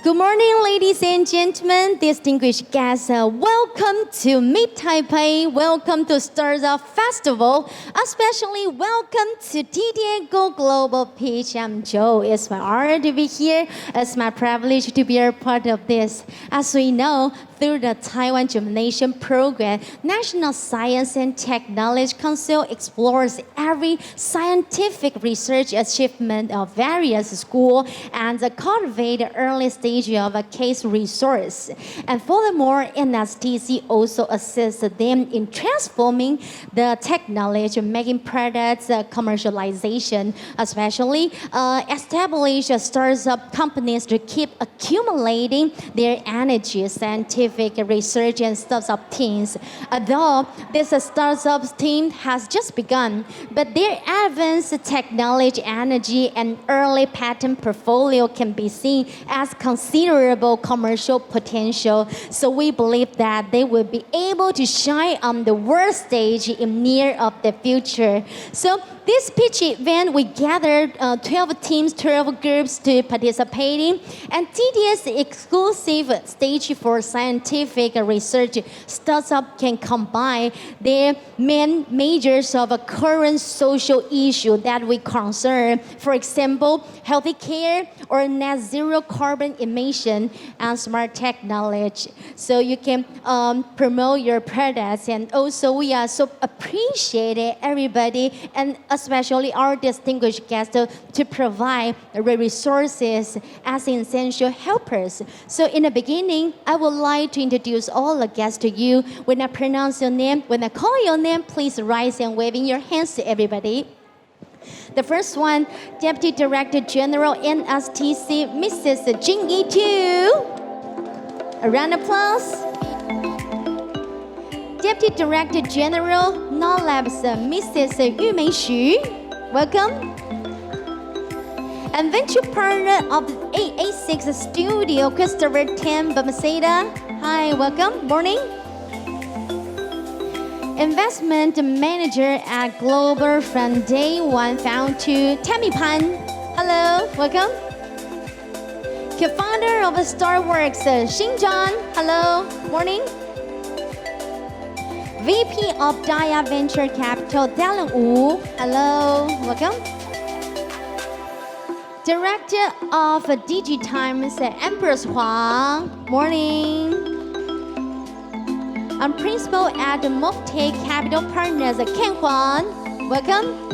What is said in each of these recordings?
Good morning, ladies and gentlemen, distinguished guests. Welcome to Meet Taipei. Welcome to Startup Festival. Especially welcome to TTA Go Global Pitch. I'm Joe. It's my honor to be here. It's my privilege to be a part of this. As we know, through the Taiwan Gymnasium Program, National Science and Technology Council explores every scientific research achievement of various schools and cultivate the early stage of a case resource. And furthermore, NSTC also assists them in transforming the technology, making products commercialization, especially establish startup companies to keep accumulating their energy, scientific research and startup teams. Although this startup team has just begun, but their advanced technology, energy, and early patent portfolio can be seen as considerable commercial potential. So we believe that they will be able to shine on the world stage in near of the future. So this pitch event, we gathered 12 teams, 12 groups to participating, and TTA's exclusive stage for scientific research startup can combine their main measures of a current social issue that we concern. For example, healthy care or net zero carbon emission and smart technology. So you can promote your products, and also we are so appreciate everybody and especially our distinguished guests to provide the resources as essential helpers. So in the beginning, I would like to introduce all the guests to you. When I pronounce your name, when I call your name, please rise and waving your hands to everybody. The first one, Deputy Director General NSTC, Mrs. Jing Yi-Tu. A round of applause. Deputy Director General, NOLABS, Mrs. Yu Mei-Xu. Welcome. And Venture Partner of A6 Studio, Christopher Tan Bamaceda. Hi, welcome. Morning. Investment Manager at Global from Day One, found to Tammy Pan. Hello, welcome. Co-founder of StarWorks, Xing Zhang. Hello, morning. VP of Daya Venture Capital, Dallin Wu. Hello, welcome. Director of DigiTimes, Empress Huang. Morning. I'm Principal at Mofte Capital Partners, Ken Huang. Welcome.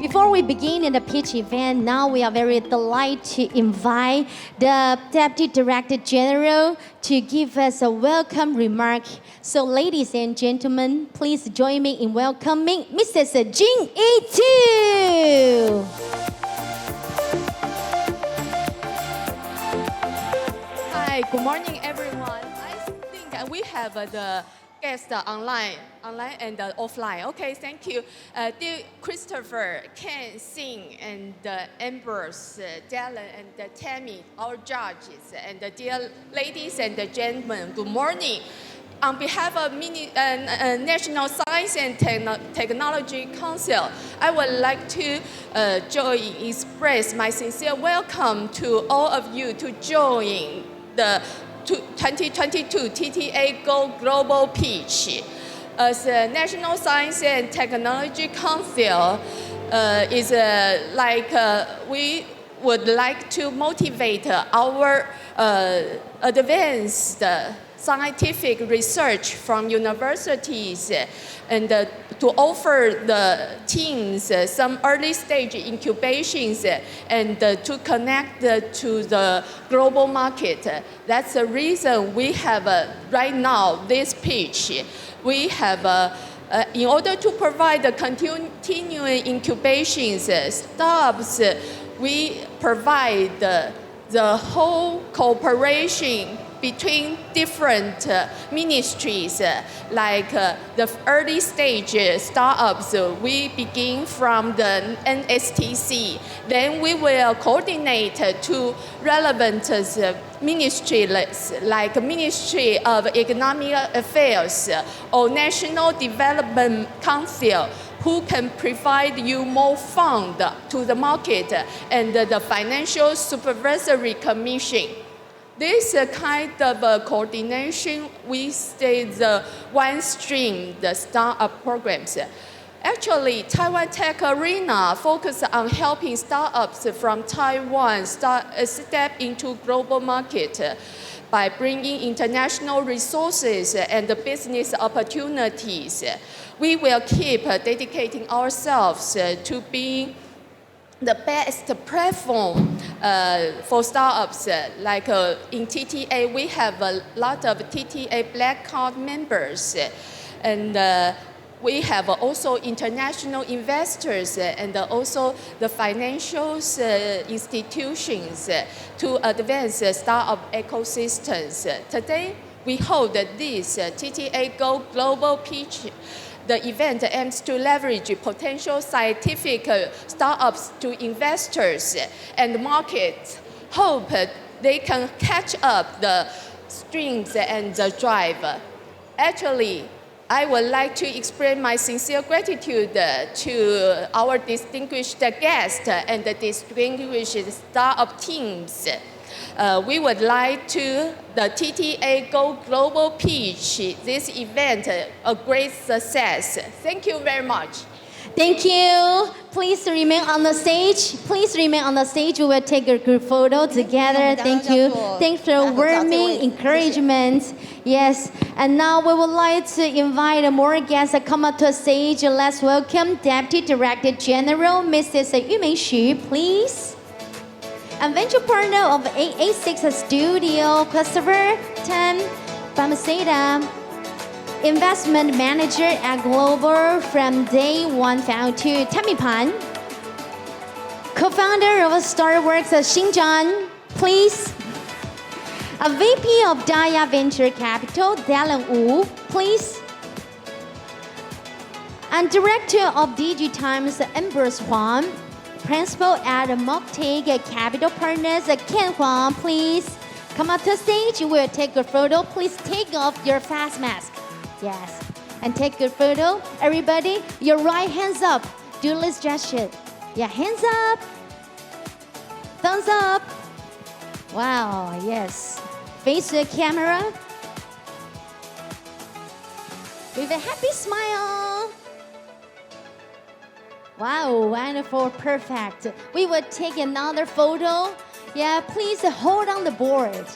Before we begin in the pitch event, now we are very delighted to invite the Deputy Director General to give us a welcome remark. So ladies and gentlemen, please join me in welcoming Mrs. Jing Yi-Tu. Hi, good morning everyone. I think we have the guests online and offline. Okay, thank you. Dear Christopher, Ken, Sing, and Ambrose, Dylan, and Tammy, our judges, and dear ladies and gentlemen, good morning. On behalf of National Science and Technology Council, I would like to express my sincere welcome to all of you to join the 2022 TTA Go Global Pitch. As the National Science and Technology Council we would like to motivate our advanced scientific research from universities and to offer the teams some early stage incubations and to connect to the global market. That's the reason we have right now this pitch. We have in order to provide the continuing incubations, startups, we provide the whole cooperation between different ministries, like the early stage startups. We begin from the NSTC. Then we will coordinate to relevant ministries like Ministry of Economic Affairs or National Development Council, who can provide you more fund to the market, and the Financial Supervisory Commission. This kind of coordination, we say the one stream, the startup programs. Actually, Taiwan Tech Arena focuses on helping startups from Taiwan step into global market by bringing international resources and business opportunities. We will keep dedicating ourselves to being the best platform for startups. Like in TTA, we have a lot of TTA Black Card members, and we have also international investors and also the financial institutions to advance startup ecosystems. Today, we hold this TTA Go Global Pitch. The event aims to leverage potential scientific startups to investors and markets. Hope they can catch up the streams and the drive. Actually, I would like to express my sincere gratitude to our distinguished guests and the distinguished startup teams. We would like to the TTA Go Global Pitch this event a great success. Thank you very much. Thank you. Please remain on the stage. Please remain on the stage. We will take a group photo together. Thank you. Thanks for warming encouragement. Yes. And now we would like to invite more guests to come up to the stage. Let's welcome Deputy Director General, Mrs. Yu Mei-Xu, please. And venture partner of AA6 Studio, Christopher Tan Bamaceda. Investment Manager at Global from day one, found to Tammy Pan. Co-founder of StarWorks, Xinjiang, please. A VP of Daya Venture Capital, Dylan Wu, please. And Director of DigiTimes, Ambrose Huang. Principal at Mocktake Capital Partners, Ken Huang, please. Come up to the stage, we'll take a photo. Please take off your face mask. Yes, and take a photo. Everybody, your right hands up. Do this gesture. Yeah, hands up. Thumbs up. Wow, yes. Face the camera. With a happy smile. Wow, wonderful, perfect. We will take another photo. Yeah, please hold on the board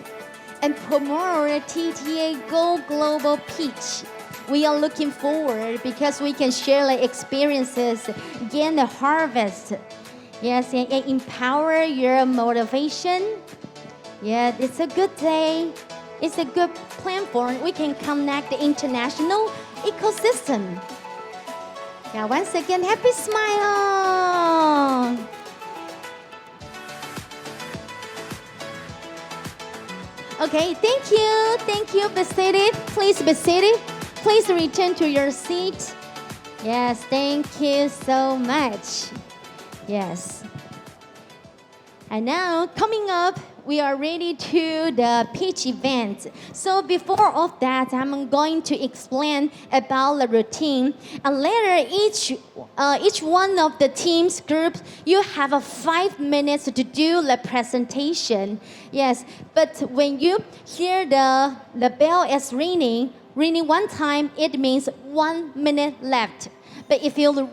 and promote TTA Go Global Pitch. We are looking forward because we can share the experiences, gain the harvest. Yes, and empower your motivation. Yeah, it's a good day. It's a good platform. We can connect the international ecosystem. Yeah, once again, happy smile. Okay, thank you. Thank you. Be seated. Please be seated. Please return to your seat. Yes, thank you so much. Yes. And now, coming up, we are ready to the pitch event. So before all that, I'm going to explain about the routine. And later, each one of the team's groups, you have 5 minutes to do the presentation. Yes, but when you hear the bell is ringing one time, it means 1 minute left. But if you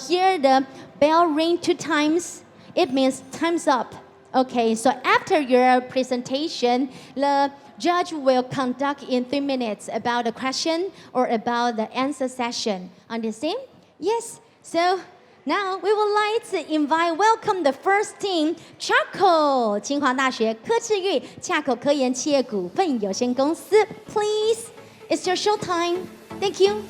hear the bell ring 2 times, it means time's up. Okay, so after your presentation, the judge will conduct in 3 minutes about the question or about the answer session. Understand? Yes. So now we would like to welcome the first team, Charco 清华大学柯智玉洽口科研企业股份有限公司. Please, it's your show time. Thank you.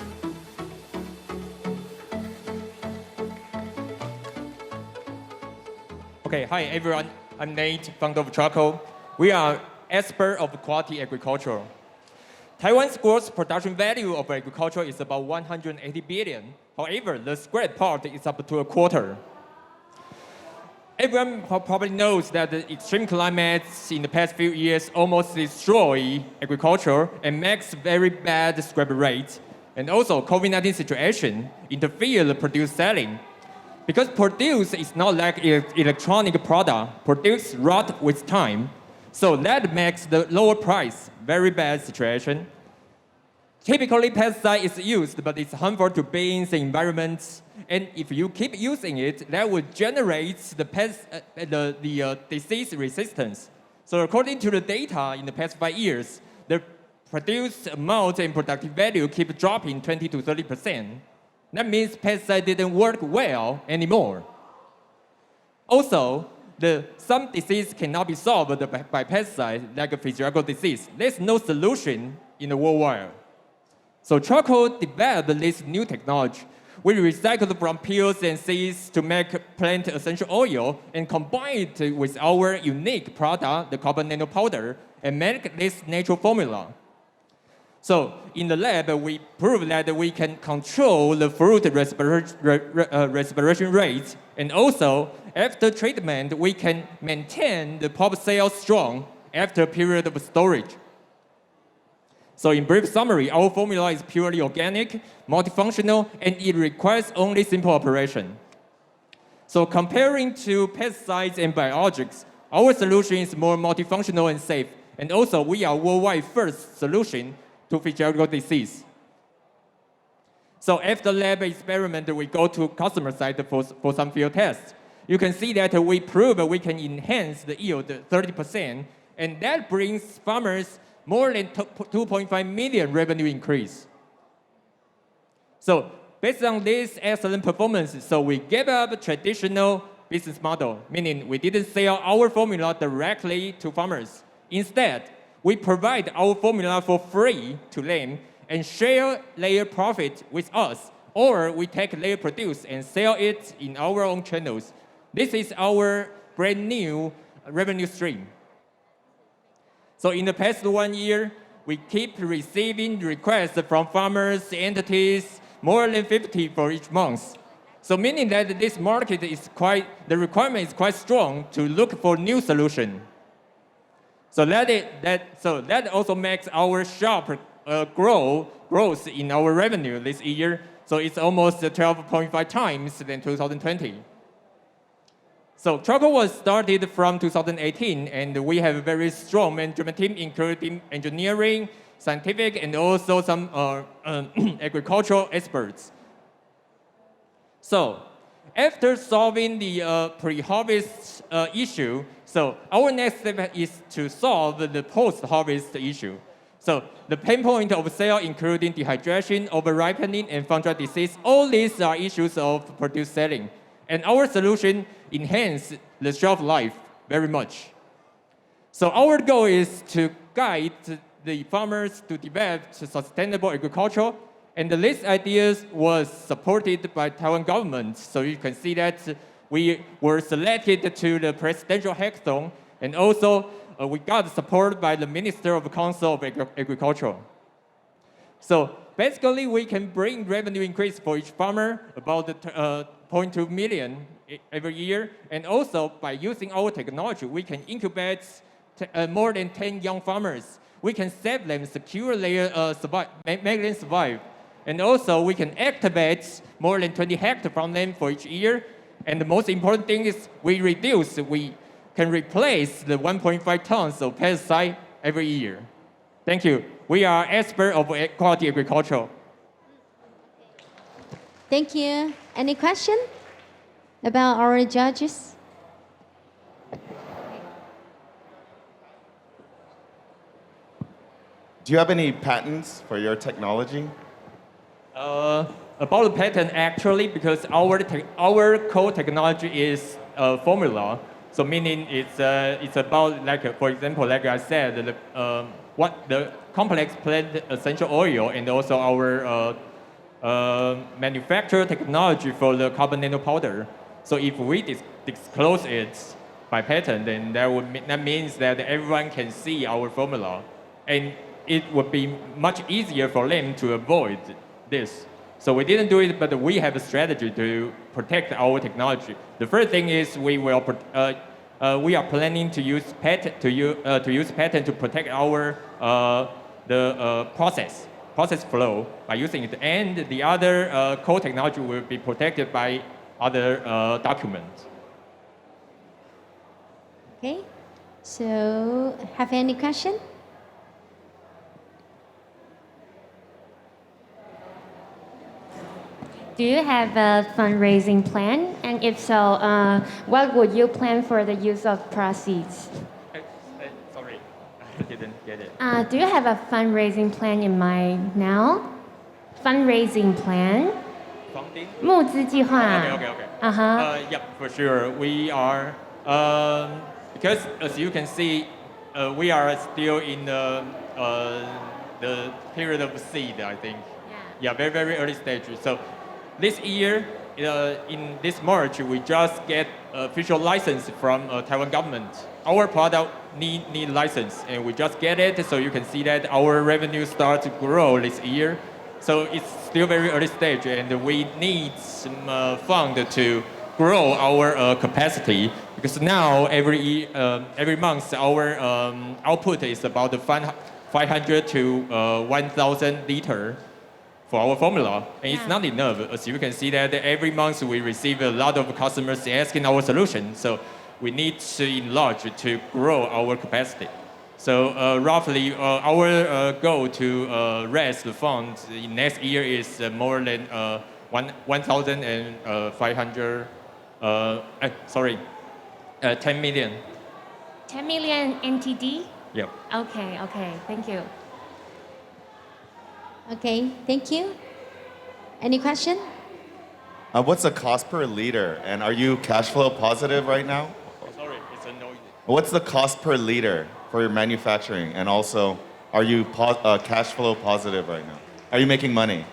Okay, hi everyone. I'm Nate, founder of Charco. We are expert of quality agriculture. Taiwan's gross production value of agriculture is about 180 billion. However, the scrap part is up to a quarter. Everyone probably knows that the extreme climates in the past few years almost destroy agriculture and makes very bad scrap rates. And also, COVID-19 situation interfere the produce selling. Because produce is not like electronic product, produce rot with time. So that makes the lower price very bad situation. Typically, pesticide is used, but it's harmful to beings and environments. And if you keep using it, that will generate the disease resistance. So according to the data in the past 5 years, the produced amount and productive value keep dropping 20 to 30%. That means pesticide didn't work well anymore. Also, some disease cannot be solved by pesticide, like a physiological disease. There's no solution in the worldwide. So charcoal developed this new technology. We recycled from peels and seeds to make plant essential oil and combine it with our unique product, the carbon nanopowder, and make this natural formula. So in the lab, we proved that we can control the fruit respiration rate, and also after treatment, we can maintain the pulp cell strong after a period of storage. So in brief summary, our formula is purely organic, multifunctional, and it requires only simple operation. So comparing to pesticides and biologics, our solution is more multifunctional and safe. And also, we are worldwide first solution to physiological disease. So after lab experiment, we go to customer site for some field tests. You can see that we prove we can enhance the yield 30%, and that brings farmers more than 2.5 million revenue increase. So based on this excellent performance, so we gave up traditional business model, meaning we didn't sell our formula directly to farmers. Instead, we provide our formula for free to them and share their profit with us, or we take their produce and sell it in our own channels. This is our brand new revenue stream. So in the past 1 year, we keep receiving requests from farmers, entities, more than 50 for each month. So meaning that this market is the requirement is quite strong to look for new solution. So that also makes our sharp growth in our revenue this year. So it's almost 12.5 times than 2020. So charcoal was started from 2018, and we have a very strong management team, including engineering, scientific, and also some agricultural experts. So after solving the pre-harvest issue, so our next step is to solve the post-harvest issue. So the pain point of sale, including dehydration, over-ripening, and fungal disease, all these are issues of produce selling. And our solution enhances the shelf life very much. So our goal is to guide the farmers to develop sustainable agriculture, and this idea was supported by Taiwan government. So you can see that we were selected to the presidential hackathon, and also we got support by the Minister of Council of Agriculture. So basically, we can bring revenue increase for each farmer about 0.2 million every year. And also, by using our technology, we can incubate more than 10 young farmers. We can save them, secure their make them survive. And also, we can activate more than 20 hectares from them for each year. And the most important thing is we can replace the 1.5 tons of pesticide every year. Thank you. We are experts of quality agriculture. Thank you. Any question about our judges? Do you have any patents for your technology? About the patent, actually, because our core technology is formula. So meaning it's about, like, for example, like I said, the complex plant essential oil, and also our manufacture technology for the carbon nanopowder. So if we disclose it, by patent, then that means that everyone can see our formula, and it would be much easier for them to avoid this. So we didn't do it, but we have a strategy to protect our technology. The first thing is we are planning to use patent to protect our process flow by using it, and the other core technology will be protected by other documents. Okay, so have any question? Do you have a fundraising plan? And if so, what would you plan for the use of proceeds? Sorry, I didn't get it. Do you have a fundraising plan in mind now? Fundraising plan? Funding? 募资计划。 Okay. Yep, for sure. We are, because as you can see, we are still in the period of seed, I think. Yeah, very, very early stage. So this year, in this March, we just get official license from Taiwan government. Our product need license, and we just get it, so you can see that our revenue start to grow this year. So it's still very early stage, and we need some fund to grow our capacity, because now every month our output is about 500 to 1,000 liter for our formula, and it's not enough. As you can see that every month we receive a lot of customers asking our solution, so we need to enlarge to grow our capacity. So roughly our goal to raise the funds in next year is more than 1,500, 10 million. 10 million NTD? Yep. Okay, thank you. Okay, thank you. Any question? What's the cost per liter? And are you cash flow positive right now? Sorry, it's a noise. What's the cost per liter for your manufacturing? And also, are you cash flow positive right now? Are you making money?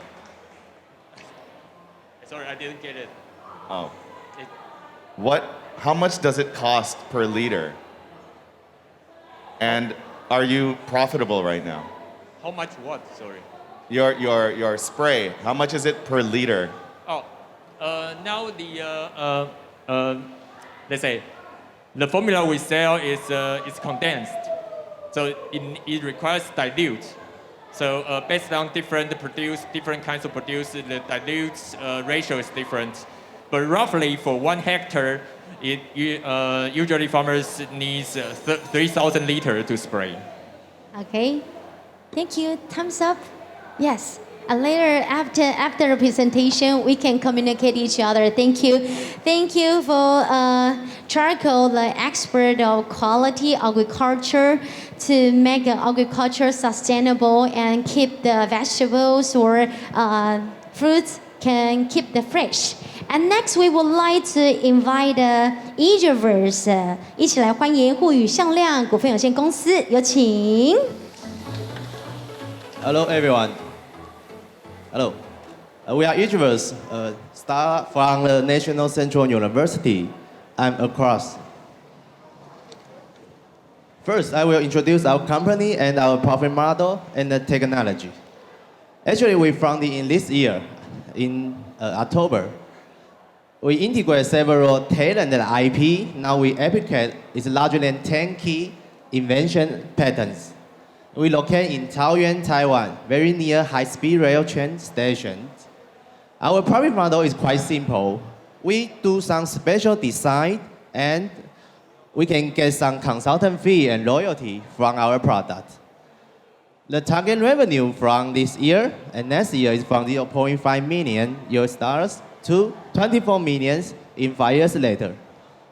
Sorry, I didn't get it. Oh. How much does it cost per liter? And are you profitable right now? How much what? Sorry. Your spray, how much is it per liter? Now let's say, the formula we sell is condensed, so it requires dilute. So based on different kinds of produce, the dilute ratio is different. But roughly for 1 hectare, usually farmers needs 3,000 liters to spray. Okay, thank you. Thumbs up. Yes. And later, after the presentation, we can communicate each other. Thank you. Thank you for Charcoal, the expert of quality agriculture, to make agriculture sustainable and keep the vegetables or fruits can keep the fresh. And next, we would like to invite Eagerverse 一起来欢迎沪宇向量股份有限公司，有请。Hello, everyone. Hello. We are Eagerverse, start from the National Central University. I'm across. First, I will introduce our company and our profit model and the technology. Actually, we founded in this year, in October. We integrate several talented IP. Now we applicate is larger than 10 key invention patents. We locate in Taoyuan, Taiwan, very near high-speed rail train stations. Our profit model is quite simple. We do some special design, and we can get some consultant fee and royalty from our product. The target revenue from this year and next year is from $0.5 million to 24 million in 5 years later.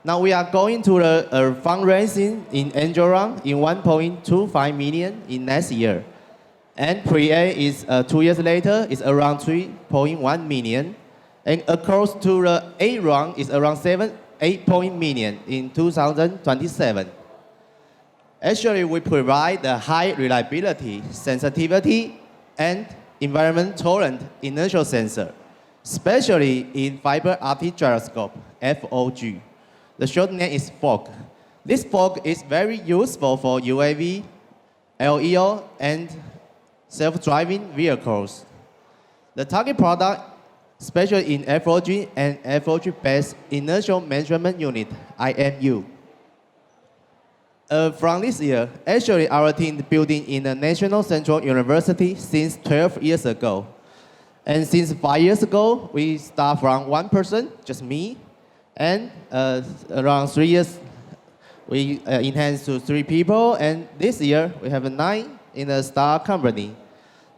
Now we are going to the fundraising in angel round in 1.25 million in next year. And pre-A is 2 years later is around 3.1 million. And across to the A round is around 8 million in 2027. Actually, we provide the high reliability, sensitivity, and environment tolerant inertial sensor, especially in fiber optic gyroscope, FOG. The short name is FOG. This fork is very useful for UAV, LEO, and self-driving vehicles. The target product, especially in FOG and FOG-based inertial measurement unit, IMU. From this year, actually our team building in the National Central University since 12 years ago. And since 5 years ago, we start from one person, just me, and around 3 years, we enhanced to 3 people, and this year we have 9 in the star company.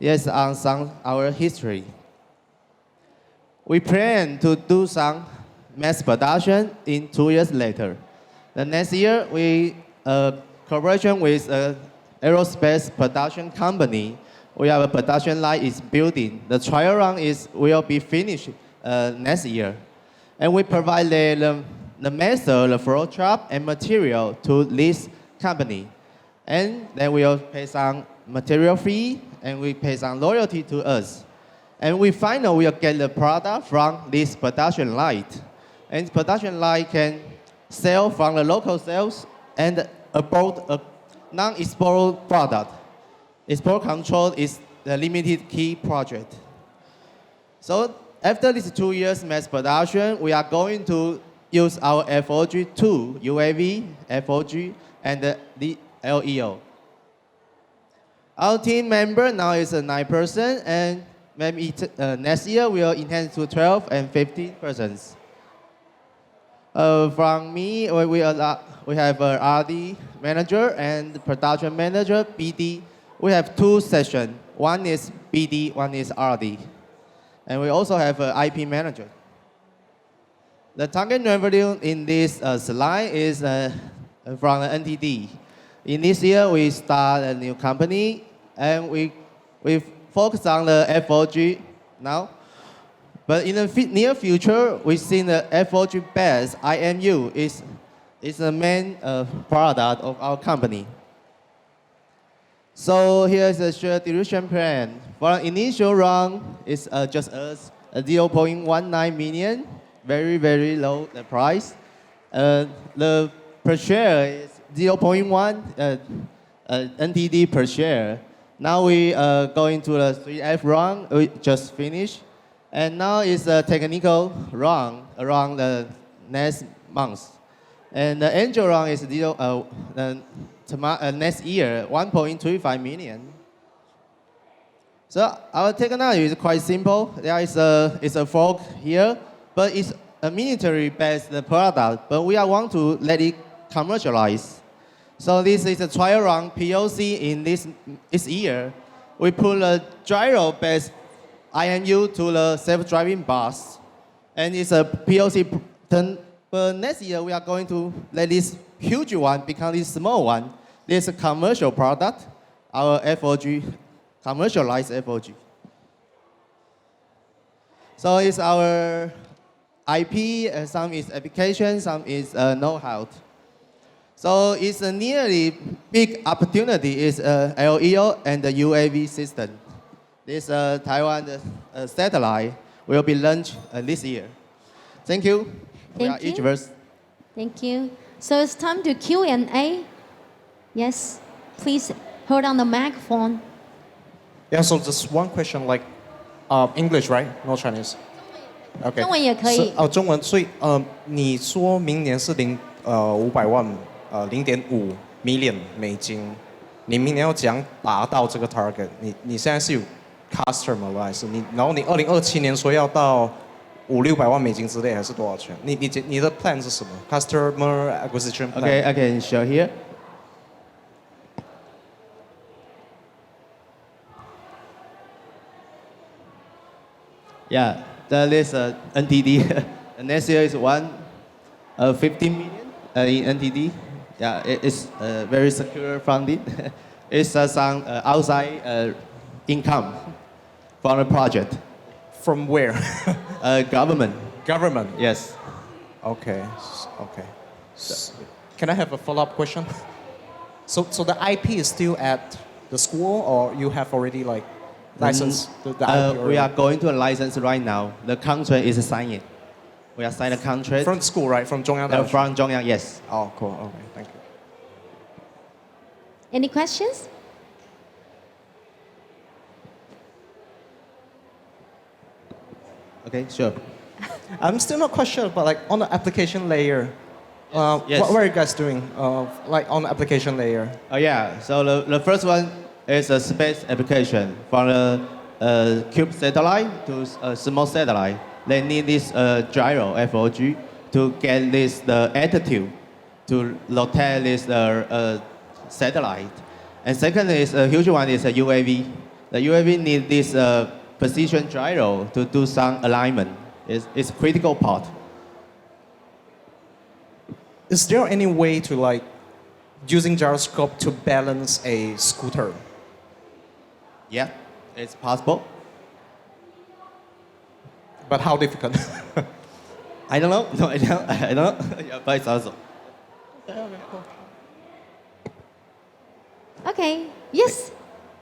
Yes, on our history. We plan to do some mass production in 2 years later. The next year, we cooperation with an aerospace production company. We have a production line is building. The trial run will be finished next year. And we provide the method, the flow chart, and material to this company. And then we'll pay some material fee, and we pay some loyalty to us. And we finally will get the product from this production line. And production line can sell from the local sales and about a non-export product. Export control is the limited key project. So after these 2 years mass production, we are going to use our FOG2, UAV, FOG, and the LEO. Our team member now is 9 persons, and maybe next year we will enhance to 12 and 15 persons. From me, we have a RD manager and production manager, BD. We have 2 sessions. One is BD, one is RD. And we also have an IP manager. The target revenue in this slide is from NTD. In this year, we start a new company, and we focus on the FOG now. But in the near future, we see the FOG-based IMU is the main product of our company. So here's the share dilution plan. For the initial round, it's just us, 0.19 million, very, very low the price. The per share is 0.1 NTD per share. Now we going to the 3F round, we just finished. And now it's a technical round around the next month. And the angel round is next year, 1.35 million. So our technology is quite simple. There is a fork here, but it's a military-based product, but we want to let it commercialize. So this is a trial run POC in this year. We put a gyro-based IMU to the self-driving bus, and it's a POC. But next year we are going to let this huge one become this small one. This is a commercial product, our FOG, commercialized FOG. So it's our IP, and some is application, some is know-how. So it's a nearly big opportunity is LEO and the UAV system. This Taiwan satellite will be launched this year. Thank you. Thank you. Each verse. Thank you. So it's time to Q&A. Yes, please hold on the microphone. Yeah, so just one question, like English, right? No Chinese. Okay. 中文也可以。中文，所以你说明年是500万0.5 million 美金，你明年要怎样达到这个 target？你现在是有 customer 还是你？然后你2027年说要到500-600万美金之类，还是多少钱？你的 plan 是什么 ？Customer acquisition plan？ Okay, I can show here. Yeah, that is NTD. Next year is 15 million in NTD. Yeah, it is very secure funding. It's some outside income from the project. From where? Government. Government. Yes. Okay. Can I have a follow-up question? So the IP is still at the school, or you have already like licensed the IP? We are going to a license right now. The contract is signed. We have signed a contract. From school, right? From Zhongyang Daoshi? From Zhongyang, yes. Oh, cool. Okay, thank you. Any questions? Okay, sure. I'm still not quite sure, but like on the application layer, Yes. what are you guys doing? Like on the application layer? Oh yeah, so the first one is a space application from a cube satellite to a small satellite. They need this gyro, FOG, to get this the altitude to rotate this satellite. And second is a huge one is a UAV. The UAV need this position gyro to do some alignment. It's a critical part. Is there any way to like using gyroscope to balance a scooter? Yeah, it's possible. But how difficult? I don't know. No, I don't know. Yeah, but it's also. Okay. Yes.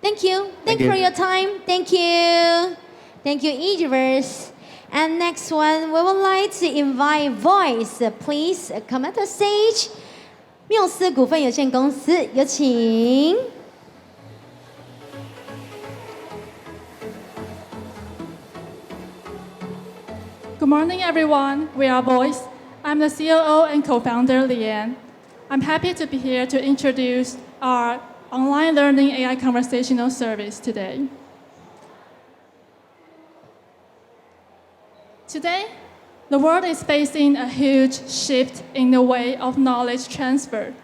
Thank you. Thank you you. for your time. Thank you. Thank you, Idris. And next one, we would like to invite Voice. Please come at the stage. 缪斯股份有限公司，有请。Good morning, everyone. We are Voice. I'm the COO and co-founder, Lian. I'm happy to be here to introduce our online learning AI conversational service today. Today, the world is facing a huge shift in the way of knowledge transfer.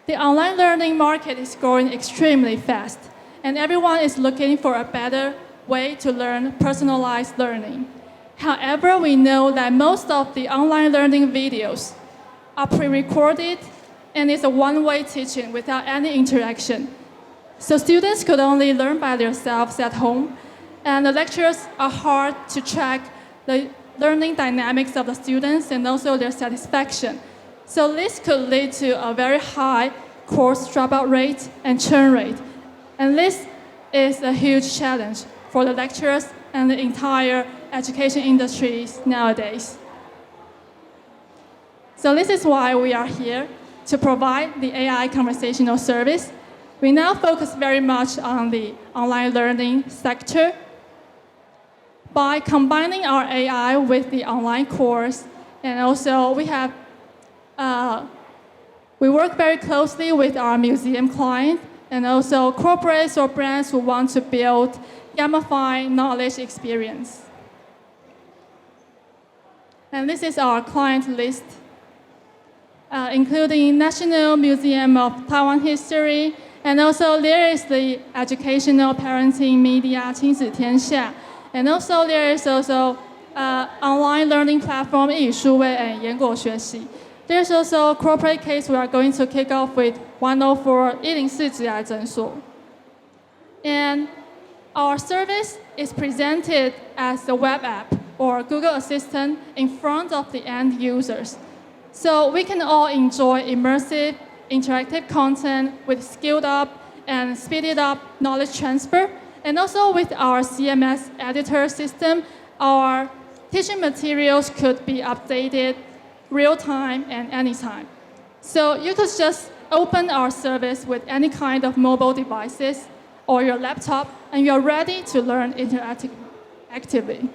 The online learning market is growing extremely fast, and everyone is looking for a better way to learn personalized learning. However, we know that most of the online learning videos are pre-recorded and it's a one-way teaching without any interaction. So students could only learn by themselves at home, and the lectures are hard to track the learning dynamics of the students and also their satisfaction. So this could lead to a very high course dropout rate and churn rate. And this is a huge challenge for the lecturers and the entire education industries nowadays. So this is why we are here to provide the AI conversational service. We now focus very much on the online learning sector. By combining our AI with the online course, and also we work very closely with our museum client and also corporates or brands who want to build gamified knowledge experience. And this is our client list, including National Museum of Taiwan History, and also there is the educational parenting media 亲子天下. And also there is also online learning platform 一语数位 and 研果学习. There's also a corporate case we are going to kick off with 104 104职涯诊所. And our service is presented as a web app or Google Assistant in front of the end users. So we can all enjoy immersive, interactive content with skilled up and speeded up knowledge transfer. And also with our CMS editor system, our teaching materials could be updated real time and anytime. So you could just open our service with any kind of mobile devices or your laptop, and you're ready to learn interactively.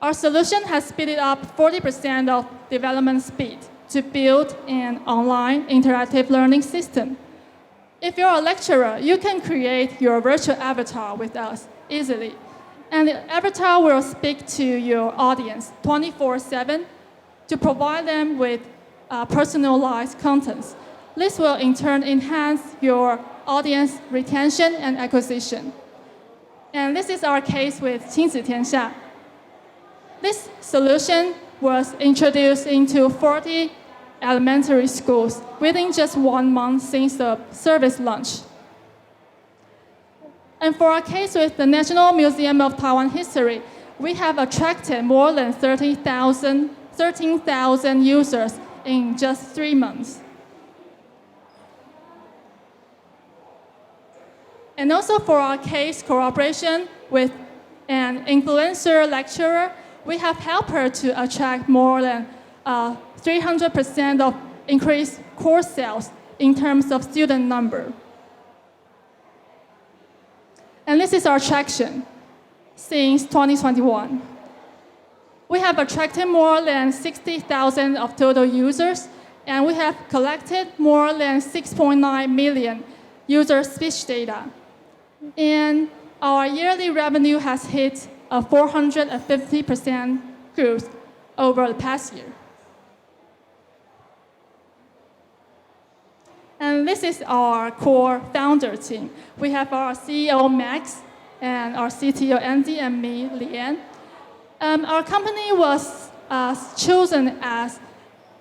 Our solution has speeded up 40% of development speed to build an online interactive learning system. If you're a lecturer, you can create your virtual avatar with us easily. And the avatar will speak to your audience 24/7 to provide them with personalized contents. This will in turn enhance your audience retention and acquisition. And this is our case with 亲子天下. This solution was introduced into 40 elementary schools within just 1 month since the service launch. And for our case with the National Museum of Taiwan History, we have attracted more than 13,000 users in just 3 months. And also for our case cooperation with an influencer lecturer, we have helped her to attract more than 300% of increased course sales in terms of student number. And this is our traction since 2021. We have attracted more than 60,000 of total users, and we have collected more than 6.9 million user speech data. And our yearly revenue has hit a 450% growth over the past year. And this is our core founder team. We have our CEO, Max, and our CTO, Andy, and me, Lian. Our company was chosen as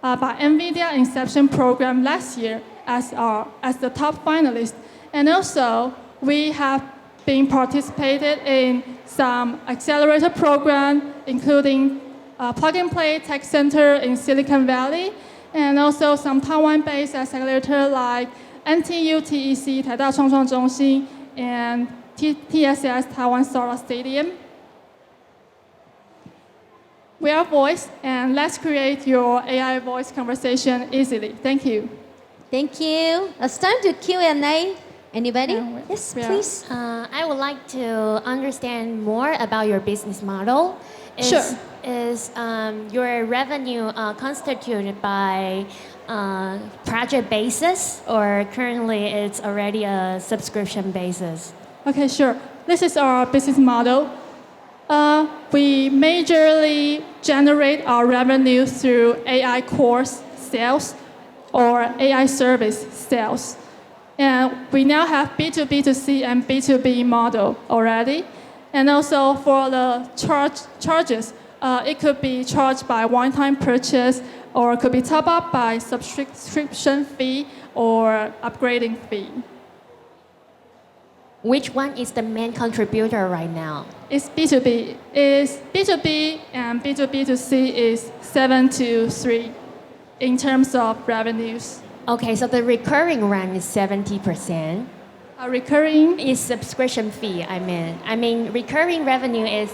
by NVIDIA Inception Program last year as the top finalist. And also, we have been participated in some accelerator program, including Plug and Play Tech Center in Silicon Valley, and also some Taiwan-based accelerator like NTU TEC 台大创创中心 and TSS Taiwan Startup Stadium. We are Voice, and let's create your AI voice conversation easily. Thank you. Thank you. Let's start the Q&A. Anybody? Yes, Yeah. please. I would like to understand more about your business model. Sure. Is your revenue constituted by project basis, or currently it's already a subscription basis? Okay, sure. This is our business model. We majorly generate our revenue through AI course sales or AI service sales. And we now have B2B2C and B2B model already. And also for the charges, it could be charged by one-time purchase, or it could be top up by subscription fee or upgrading fee. Which one is the main contributor right now? It's B2B. Is B2B and B2B2C is 7-3 in terms of revenues. Okay, so the recurring run is 70%. Recurring Is subscription fee, I mean, recurring revenue is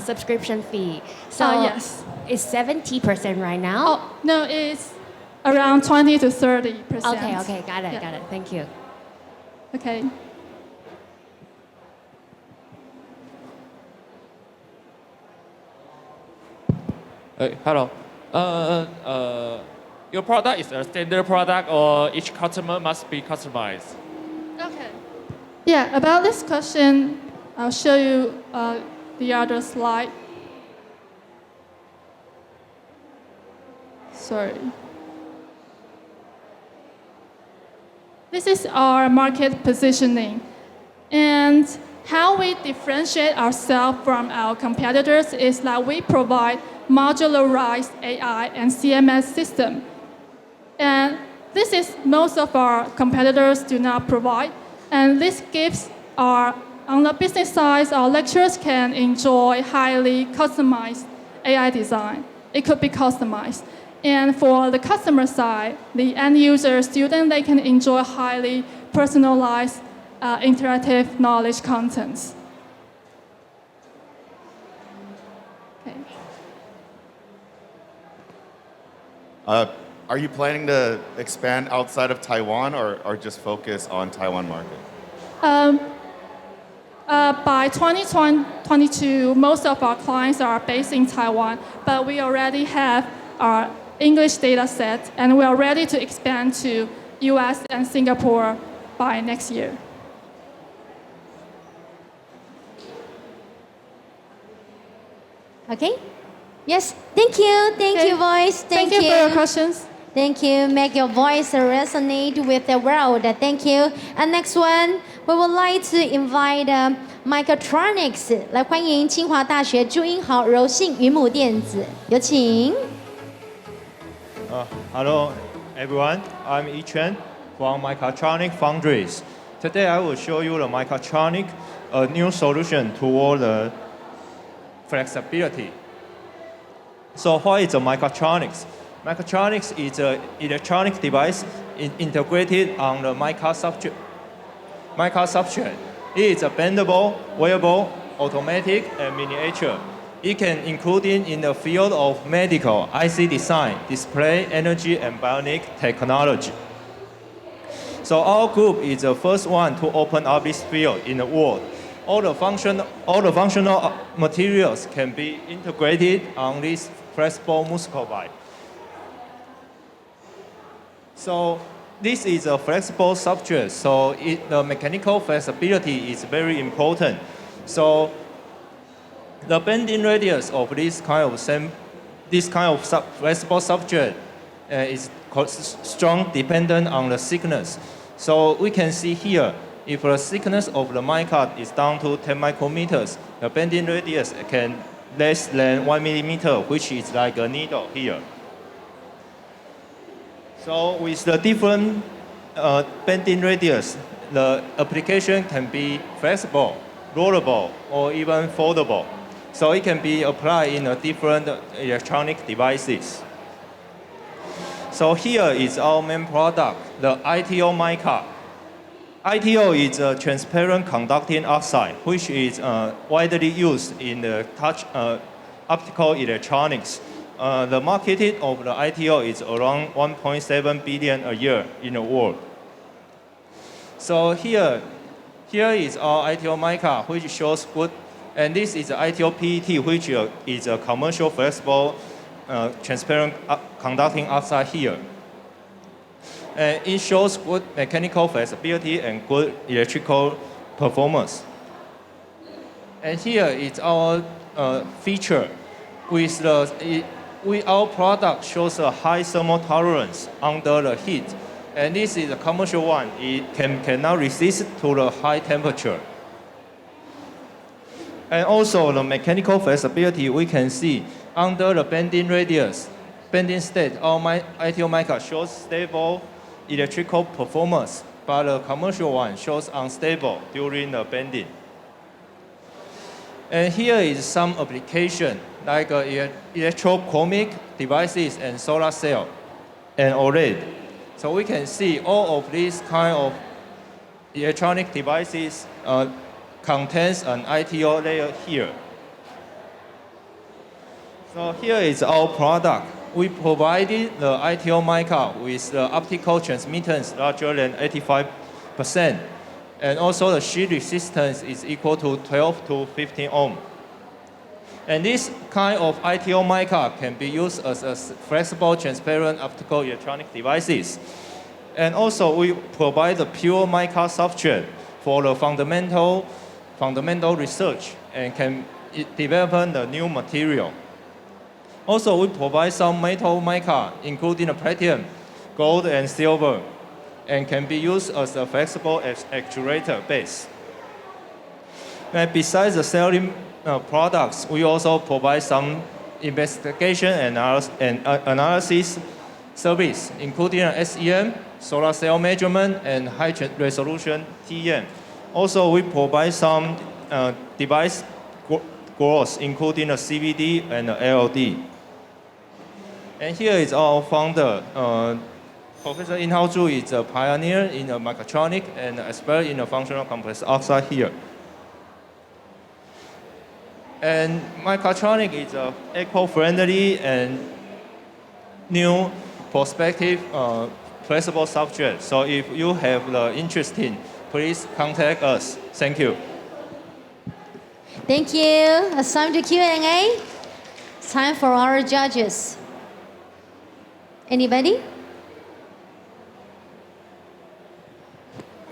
subscription fee. So yes. it's 70% right now? Oh, no, it's around 20 to 30%. Okay, got it, Yeah. got it. Thank you. Okay. Hello. Your product is a standard product, or each customer must be customized? Okay. Yeah, about this question, I'll show you the other slide. Sorry. This is our market positioning. And how we differentiate ourselves from our competitors is that we provide modularized AI and CMS system. And this is most of our competitors do not provide. And this gives on the business side, our lecturers can enjoy highly customized AI design. It could be customized. And for the customer side, the end user student, they can enjoy highly personalized interactive knowledge contents. Okay. Are you planning to expand outside of Taiwan, or just focus on Taiwan market? By 2022, most of our clients are based in Taiwan, but we already have our English data set, and we are ready to expand to US and Singapore by next year. Okay? Yes, thank you. Thank Okay. you, voice. Thank you for your questions. Thank you. Make your voice resonate with the world. Thank you. And next one, we would like to invite Mechatronics 来欢迎清华大学朱英豪柔性云母电子，有请。Hello, everyone. I'm Yi Chuan from Mechatronic Foundries. Today, I will show you the Mechatronic, a new solution toward the flexibility. So, what is a Mechatronics? Mechatronics is an electronic device integrated on the mica substrate. Mica substrate. It is a bendable, wearable, automatic, and miniature. It can include in the field of medical, IC design, display, energy, and bionic technology. So our group is the first one to open up this field in the world. All the functional materials can be integrated on this flexible musical bike. So this is a flexible substrate, so the mechanical flexibility is very important. So the bending radius of this kind of flexible substrate is strong dependent on the thickness. So we can see here, if the thickness of the mica is down to 10 micrometers, the bending radius can less than 1 millimeter, which is like a needle here. So with the different bending radius, the application can be flexible, rollable, or even foldable. So it can be applied in a different electronic devices. So here is our main product, the ITO mica. ITO is a transparent conducting oxide, which is widely used in the optical electronics. The market of the ITO is around 1.7 billion a year in the world. So here is our ITO mica, which shows good, and this is the ITO PET, which is a commercial flexible transparent conducting oxide here. And it shows good mechanical flexibility and good electrical performance. And here is our feature. Our product shows a high thermal tolerance under the heat. And this is a commercial one. It cannot resist to the high temperature. And also the mechanical flexibility, we can see under the bending radius, bending state, our ITO mica shows stable electrical performance, but the commercial one shows unstable during the bending. And here is some application like electrochromic devices and solar cell and OLED. So we can see all of these kind of electronic devices contains an ITO layer here. So here is our product. We provided the ITO mica with the optical transmittance larger than 85%. And also the sheet resistance is equal to 12 to 15 ohm. And this kind of ITO mica can be used as a flexible, transparent optical electronic devices. And also we provide the pure mica substrate for the fundamental research and can develop the new material. Also, we provide some metal mica, including the platinum, gold, and silver, and can be used as a flexible actuator base. And besides the selling products, we also provide some investigation and analysis service, including SEM, solar cell measurement, and high resolution TM. Also, we provide some device growth, including the CVD and the LD. And here is our founder, Professor In-Hao Zhu is a pioneer in the mechatronic and expert in the functional complex oxide here. And mechatronic is a eco-friendly and new perspective flexible substrate. So if you have the interest in, please contact us. Thank you. Thank you. It's time to Q&A. It's time for our judges. Anybody?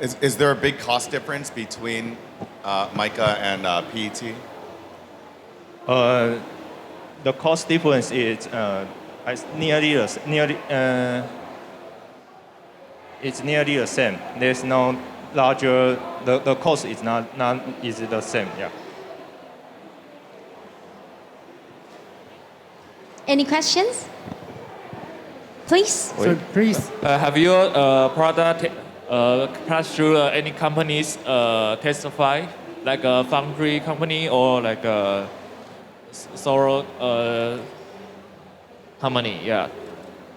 Is there a big cost difference between mica and PET? The cost difference is nearly the same. There's no larger. The cost is not is the same. Yeah. Any questions? Please. So please. Have your product passed through any companies testify, like a foundry company or like a solar company? Yeah.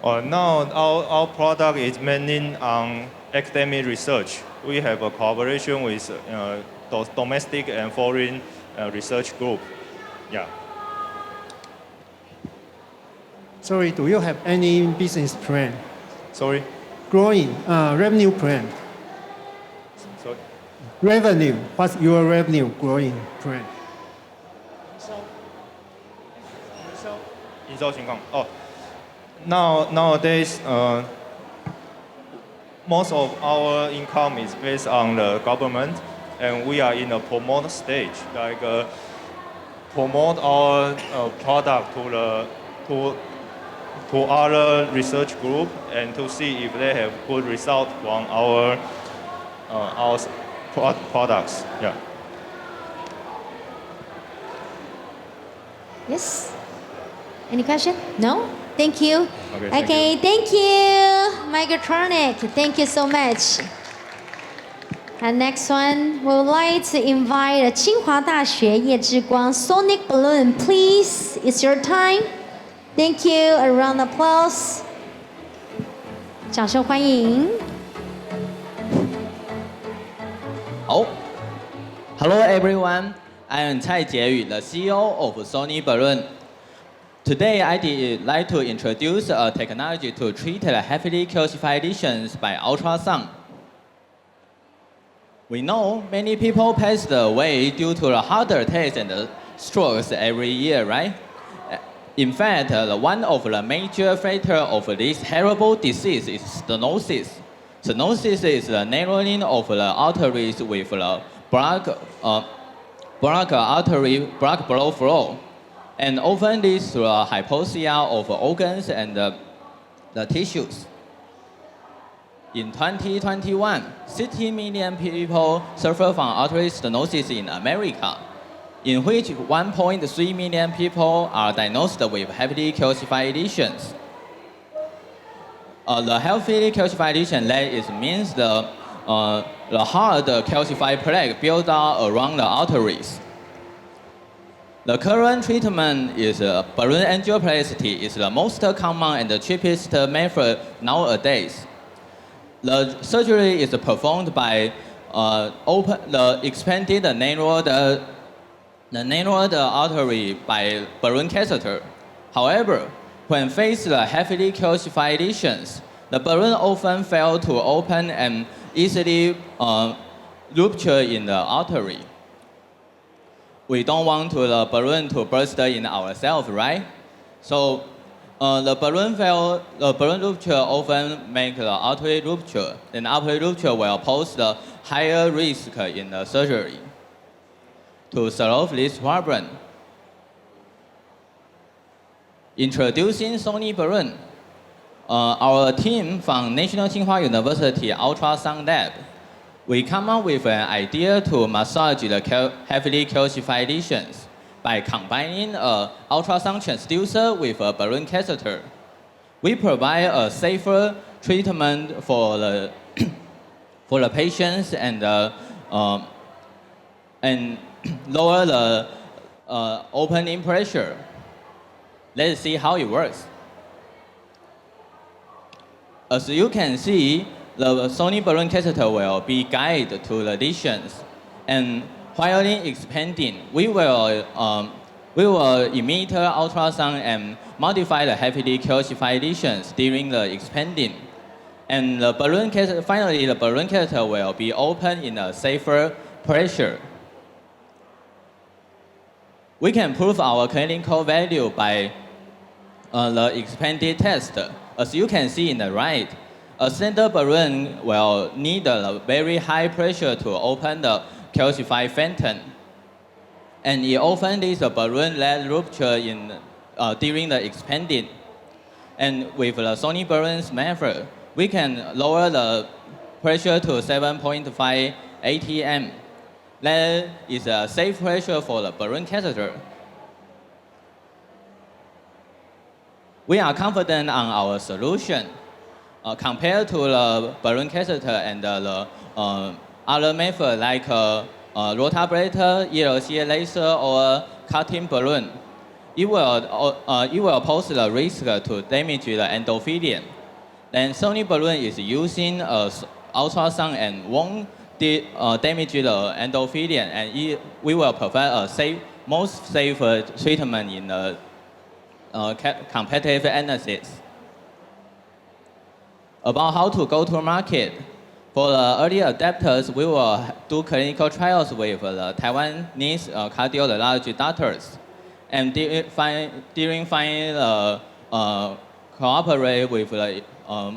Now our product is mainly on academic research. We have a collaboration with domestic and foreign research group. Yeah. Sorry, do you have any business plan? Sorry. Growing revenue plan. Sorry. Revenue. What's your revenue growing plan? 营销情况哦。Nowadays, most of our income is based on the government, and we are in a promote stage, like promote our product to other research group and to see if they have good result from our products. Yeah. Yes. Any question? No? Thank you. Okay, thank you. Megatronic, thank you so much. And next one, we would like to invite 清华大学叶之光 Sonic Balloon, please. It's your time. Thank you. A round of applause. 掌声欢迎。好 ，Hello everyone. I am Cai Jieyu, the CEO of Sony Balloon. Today, I'd like to introduce a technology to treat the heavily calcified lesions by ultrasound. We know many people pass away due to the heart attacks and strokes every year, right? In fact, one of the major factors of this terrible disease is stenosis. Stenosis is the narrowing of the arteries with the blood blood flow, and often leads to a hypoxia of organs and the tissues. In 2021, 60 million people suffer from artery stenosis in America, in which 1.3 million people are diagnosed with heavily calcified lesions. The heavily calcified lesion means the hard calcified plaque built up around the arteries. The current treatment is balloon angioplasty is the most common and the cheapest method nowadays. The surgery is performed by the expanded narrowed artery by balloon catheter. However, when faced with heavily calcified lesions, the balloon often fail to open and easily rupture in the artery. We don't want the balloon to burst in ourselves, right? So the balloon rupture often make the artery rupture, and artery rupture will pose the higher risk in the surgery. To solve this problem, introducing Sony Balloon, our team from National Tsinghua University Ultrasound Lab, we come up with an idea to massage the heavily calcified lesions by combining an ultrasound transducer with a balloon catheter. We provide a safer treatment for the patients and lower the opening pressure. Let's see how it works. As you can see, the Sony balloon catheter will be guided to the lesions, and while expanding, we will emit ultrasound and modify the heavily calcified lesions during the expanding. And finally, the balloon catheter will be open in a safer pressure. We can prove our clinical value by the expanded test. As you can see in the right, a standard balloon will need a very high pressure to open the calcified phantom. And it often leads a balloon that rupture during the expanding. And with the Sony balloons method, we can lower the pressure to 7.5 atm. That is a safe pressure for the balloon catheter. We are confident on our solution. Compared to the balloon catheter and the other method like rotablator, ELCA laser, or cutting balloon, it will pose the risk to damage the endothelium. Then Sony balloon is using ultrasound and won't damage the endothelium, and we will provide a most safe treatment in the competitive analysis. About how to go to market. For the early adapters, we will do clinical trials with the Taiwanese cardiology doctors. And during final cooperate with the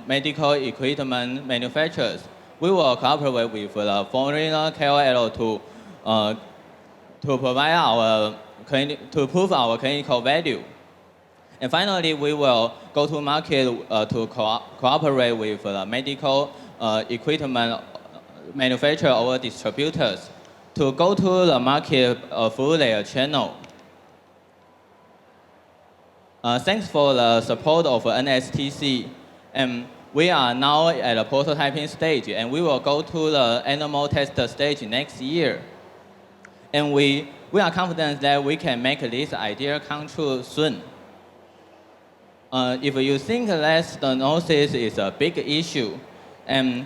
medical equipment manufacturers, we will cooperate with the foreign KOL to provide to prove our clinical value. And finally, we will go to market to cooperate with the medical equipment manufacturer or distributors to go to the market through their channel. Thanks for the support of NSTC. And we are now at the prototyping stage, and we will go to the animal test stage next year. And we are confident that we can make this idea come true soon. If you think that stenosis is a big issue and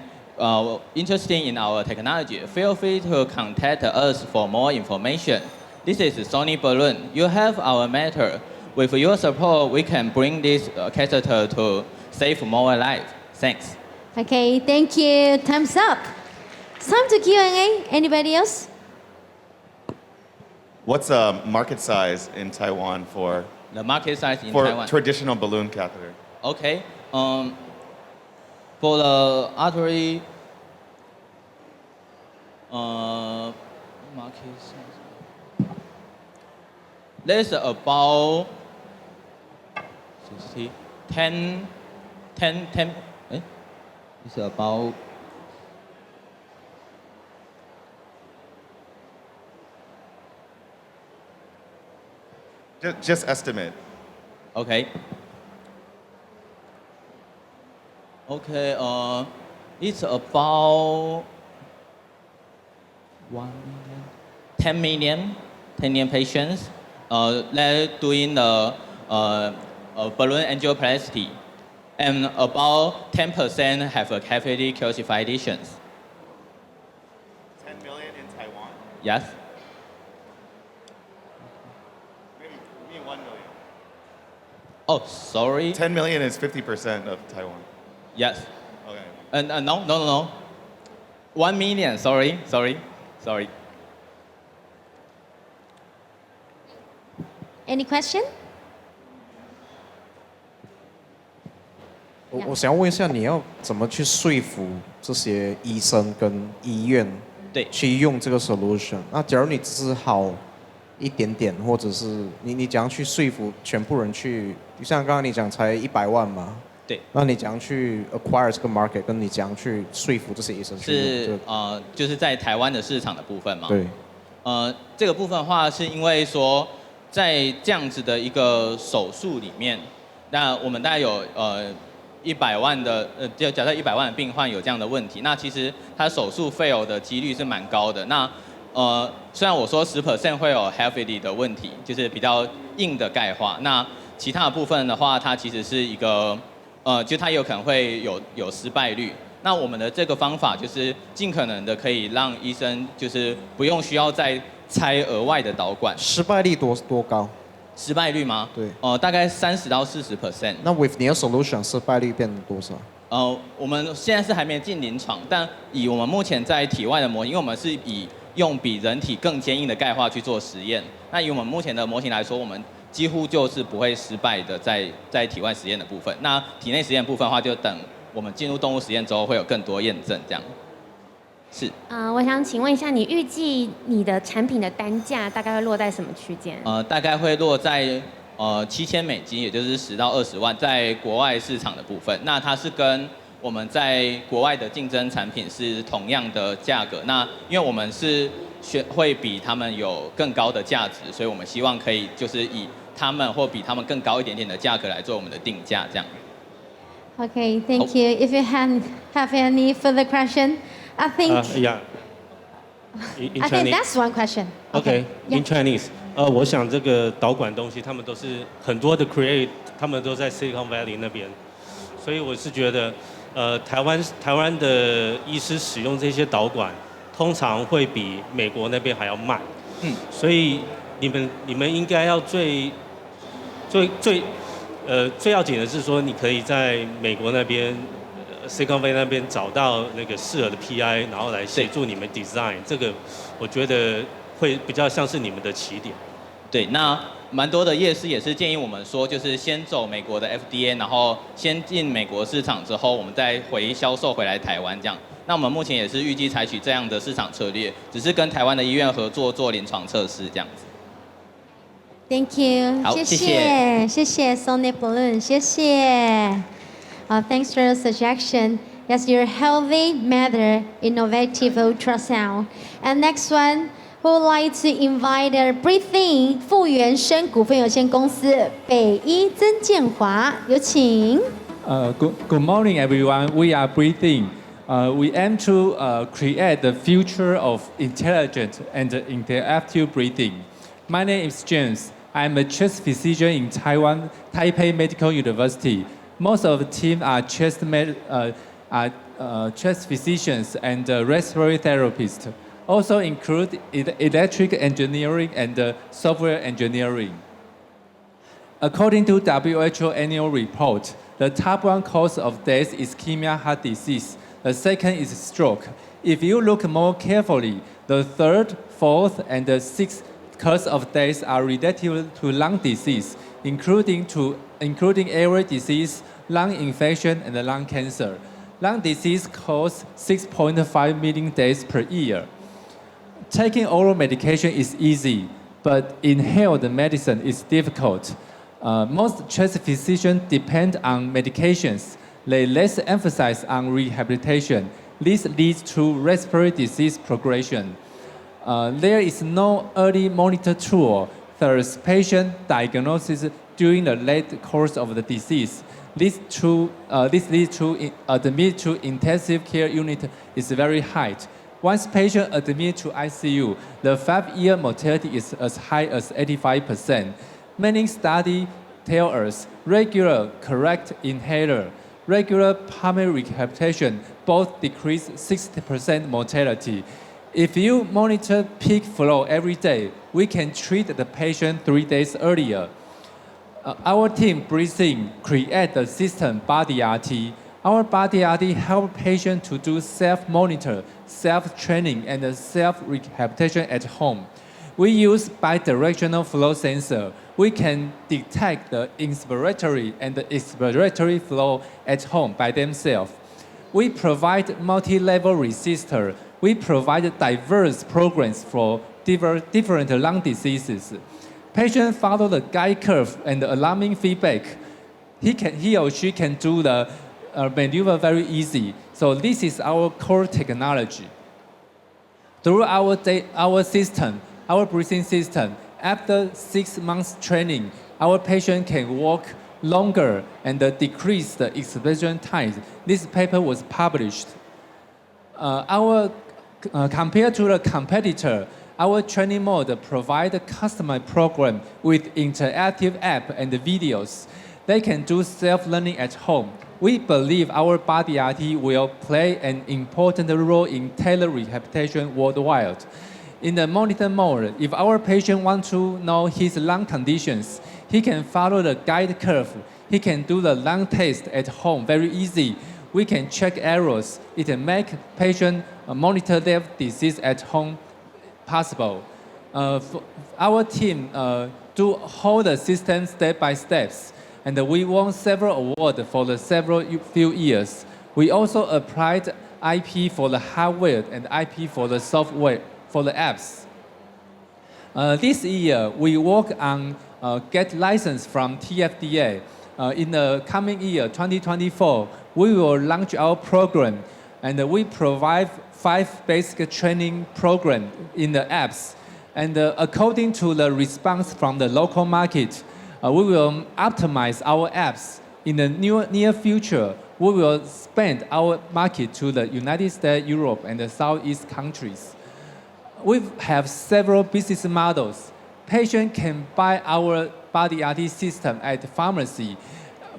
interested in our technology, feel free to contact us for more information. This is Sony Balloon. You have our matter. With your support, we can bring this catheter to save more lives. Thanks. Okay, thank you. Time's up. It's time to Q&A. Anybody else? What's a market size in Taiwan for the market size in Taiwan? Traditional balloon catheter? Okay. For the artery market size, there's about 10. It's about Just estimate. Okay. Okay. It's about 10 million patients. They're doing the balloon angioplasty, and about 10% have a cavity calcified lesions. 10 million in Taiwan? Yes. Maybe 1 million. Oh, sorry. 10 million is 50% of Taiwan. Yes. Okay. No. 1 million. Sorry. Any question? 我想要问一下，你要怎么去说服这些医生跟医院去用这个 solution？ 那假如你只是好一点点，或者是你怎样去说服全部人去？像刚刚你讲才100万嘛？对。那你怎样去 acquire 这个 market？ 跟你怎样去说服这些医生去用？就是在台湾的市场的部分嘛。对。这个部分的话，是因为说在这样子的一个手术里面，那我们大概有100万的就假设100万的病患有这样的问题，那其实他手术 fail 的几率是蛮高的。那虽然我说10% 会有 heavy 的问题，就是比较硬的钙化，那其他的部分的话，它其实是一个就它有可能会有失败率。那我们的这个方法就是尽可能的可以让医生就是不用需要再拆额外的导管。失败率多高？失败率吗？对。大概30到40%。那 with 你的 solution 失败率变多少？我们现在是还没进临床，但以我们目前在体外的模型，因为我们是用比人体更坚硬的钙化去做实验。那以我们目前的模型来说，我们几乎就是不会失败的在体外实验的部分。那体内实验部分的话，就等我们进入动物实验之后会有更多验证，这样。是。我想请问一下，你预计你的产品的单价大概会落在什么区间？大概会落在$7000，也就是10到20万，在国外市场的部分。那它是跟我们在国外的竞争产品是同样的价格。那因为我们是会比他们有更高的价值，所以我们希望可以就是以他们或比他们更高一点点的价格来做我们的定价，这样。Okay, thank you. If you have any further question, I think. Yeah. I think that's one question. Okay. In Chinese. 我想这个导管东西，他们都是很多的 create， 他们都在 Silicon Valley 那边，所以我是觉得，台湾的医师使用这些导管，通常会比美国那边还要慢。所以你们应该要最最要紧的是说，你可以在美国那边Silicon Valley 那边找到那个适合的 PI， 然后来协助你们 design， 这个我觉得会比较像是你们的起点。对，那蛮多的业师也是建议我们说，就是先走美国的 FDA， 然后先进美国市场之后，我们再销售回来台湾这样。那我们目前也是预计采取这样的市场策略，只是跟台湾的医院合作做临床测试这样子。Thank you， 好，谢谢 Sonic Balloon， 谢谢。Thanks for the suggestion. Yes, you're healthy matter innovative ultrasound. And next one, who would like to invite Breathing 复原生股份有限公司北医曾建华，有请。Good morning, everyone. We are Breathing. We aim to create the future of intelligent and interactive breathing. My name is James. I'm a chest physician in Taiwan, Taipei Medical University. Most of the team are chest physicians and respiratory therapists. Also include electric engineering and software engineering. According to WHO annual report, the top one cause of death is ischemic heart disease. The second is stroke. If you look more carefully, the third, fourth, and the sixth cause of death are related to lung disease, including airway disease, lung infection, and lung cancer. Lung disease causes 6.5 million deaths per year. Taking oral medication is easy, but inhaled medicine is difficult. Most chest physicians depend on medications. They less emphasize on rehabilitation. This leads to respiratory disease progression. There is no early monitor tool. Thus, patient diagnosis during the late course of the disease. This leads to admit to intensive care unit is very high. Once patient admit to ICU, the 5-year mortality is as high as 85%. Many studies tell us regular correct inhaler, regular pulmonary rehabilitation both decrease 60% mortality. If you monitor peak flow every day, we can treat the patient 3 days earlier. Our team Breathing create the system BodyRT. Our BodyRT help patients to do self-monitor, self-training, and self-rehabilitation at home. We use bidirectional flow sensor. We can detect the inspiratory and the expiratory flow at home by themselves. We provide multi-level resistor. We provide diverse programs for different lung diseases. Patients follow the guide curve and the alarming feedback. He or she can do the maneuver very easy. So this is our core technology. Through our system, our breathing system, after 6 months training, our patient can walk longer and decrease the expiration time. This paper was published. Compared to the competitor, our training mode provides a customized program with interactive app and videos. They can do self-learning at home. We believe our BodyRT will play an important role in tailored rehabilitation worldwide. In the monitor mode, if our patient wants to know his lung conditions, he can follow the guide curve. He can do the lung test at home very easy. We can check errors. It can make patient monitor their disease at home possible. Our team do hold the system step by steps, and we won several awards for the few years. We also applied IP for the hardware and IP for the software for the apps. This year, we work on get license from TFDA. In the coming year, 2024, we will launch our program, and we provide 5 basic training programs in the apps. And according to the response from the local market, we will optimize our apps. In the near future, we will expand our market to the United States, Europe, and the Southeast countries. We have several business models. Patients can buy our BodyRT system at the pharmacy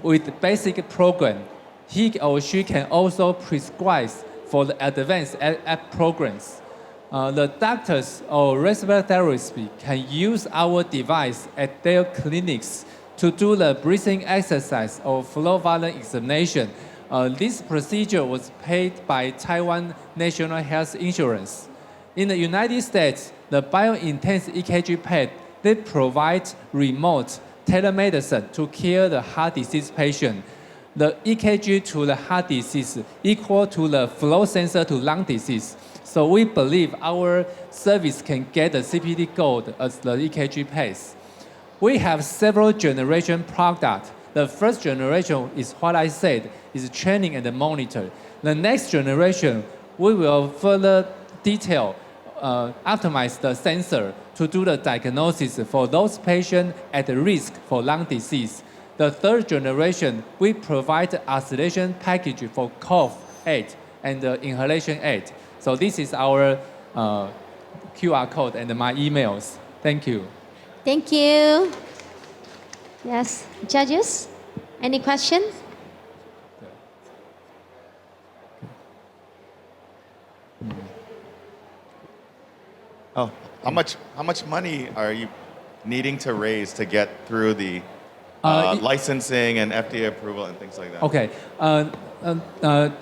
with basic program. He or she can also prescribe for the advanced app programs. The doctors or respiratory therapists can use our device at their clinics to do the breathing exercise or flow volume examination. This procedure was paid by Taiwan National Health Insurance. In the United States, the biointense EKG pad, they provide remote telemedicine to care the heart disease patient. The EKG to the heart disease equal to the flow sensor to lung disease. So we believe our service can get the CPT gold as the EKG pads. We have several generation products. The first generation is what I said, is training and monitor. The next generation, we will further detail, optimize the sensor to do the diagnosis for those patients at risk for lung disease. The third generation, we provide isolation package for cough aid and inhalation aid. So this is our QR code and my emails. Thank you. Thank you. Yes, judges, any questions? Oh, how much money are you needing to raise to get through the licensing and FDA approval and things like that? Okay.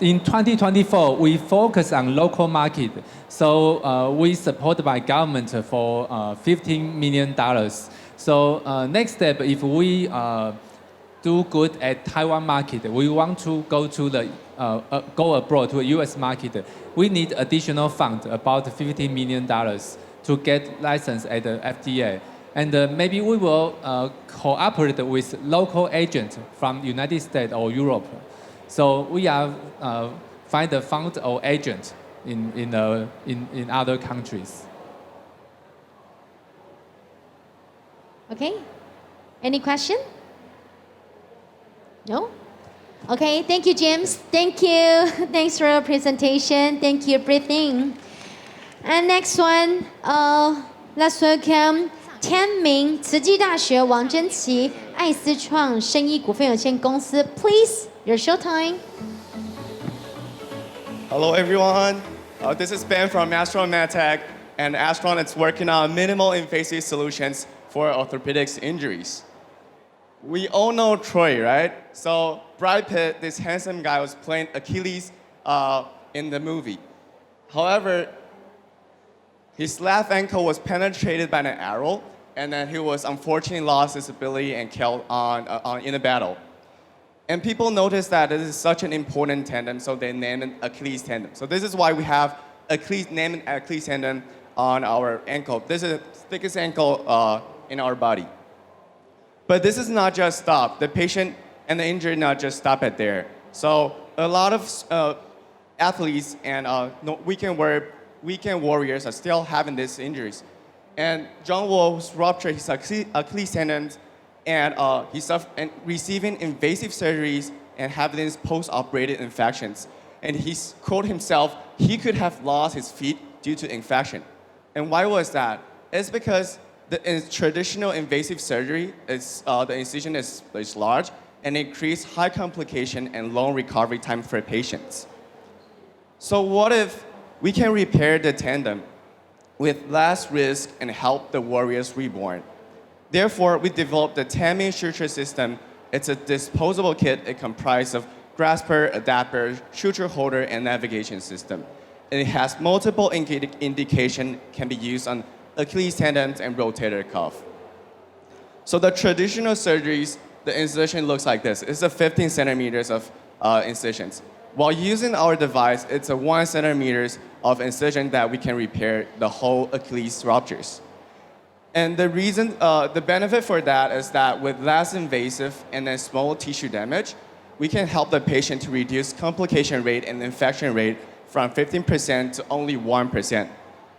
In 2024, we focus on local market. So we supported by government for $15 million. So next step, if we do good at Taiwan market, we want to go to the go abroad to a U.S. market. We need additional fund, about $15 million, to get license at the FDA. And maybe we will cooperate with local agents from United States or Europe. So we are find a fund or agent in other countries. Okay. Any question? No? Okay, thank you, James. Thank you. Thanks for your presentation. Thank you, everything. And next one, let's welcome 天明慈济大学王真琪艾思创生医股份有限公司 Please, your show time. Hello, everyone. This is Ben from Astron MedTech, and Astron is working on minimal invasive solutions for orthopedics injuries. We all know Troy, right? So Brad Pitt, this handsome guy, was playing Achilles in the movie. However, his left ankle was penetrated by an arrow, and then he was unfortunately lost his ability and killed in a battle. And people noticed that this is such an important tendon, so they named it Achilles tendon. So this is why we have named Achilles tendon on our ankle. This is the thickest ankle in our body. But this is not just stop. The patient and the injury not just stop at there. So a lot of athletes and weekend warriors are still having these injuries. And John Wall's ruptured his Achilles tendon, and he's receiving invasive surgeries and having these post-operative infections. And he quote himself, he could have lost his feet due to infection. And why was that? It's because the traditional invasive surgery, the incision is large, and it creates high complication and long recovery time for patients. So what if we can repair the tendon with less risk and help the warriors reborn? Therefore, we developed the TAMI suture system. It's a disposable kit. It comprises of grasper, adapter, suture holder, and navigation system. And it has multiple indication, can be used on Achilles tendons and rotator cuff. So the traditional surgeries, the incision looks like this. It's a 15 centimeters of incisions. While using our device, it's a 1 centimeters of incision that we can repair the whole Achilles ruptures. And the reason, the benefit for that is that with less invasive and then small tissue damage, we can help the patient to reduce complication rate and infection rate from 15% to only 1%.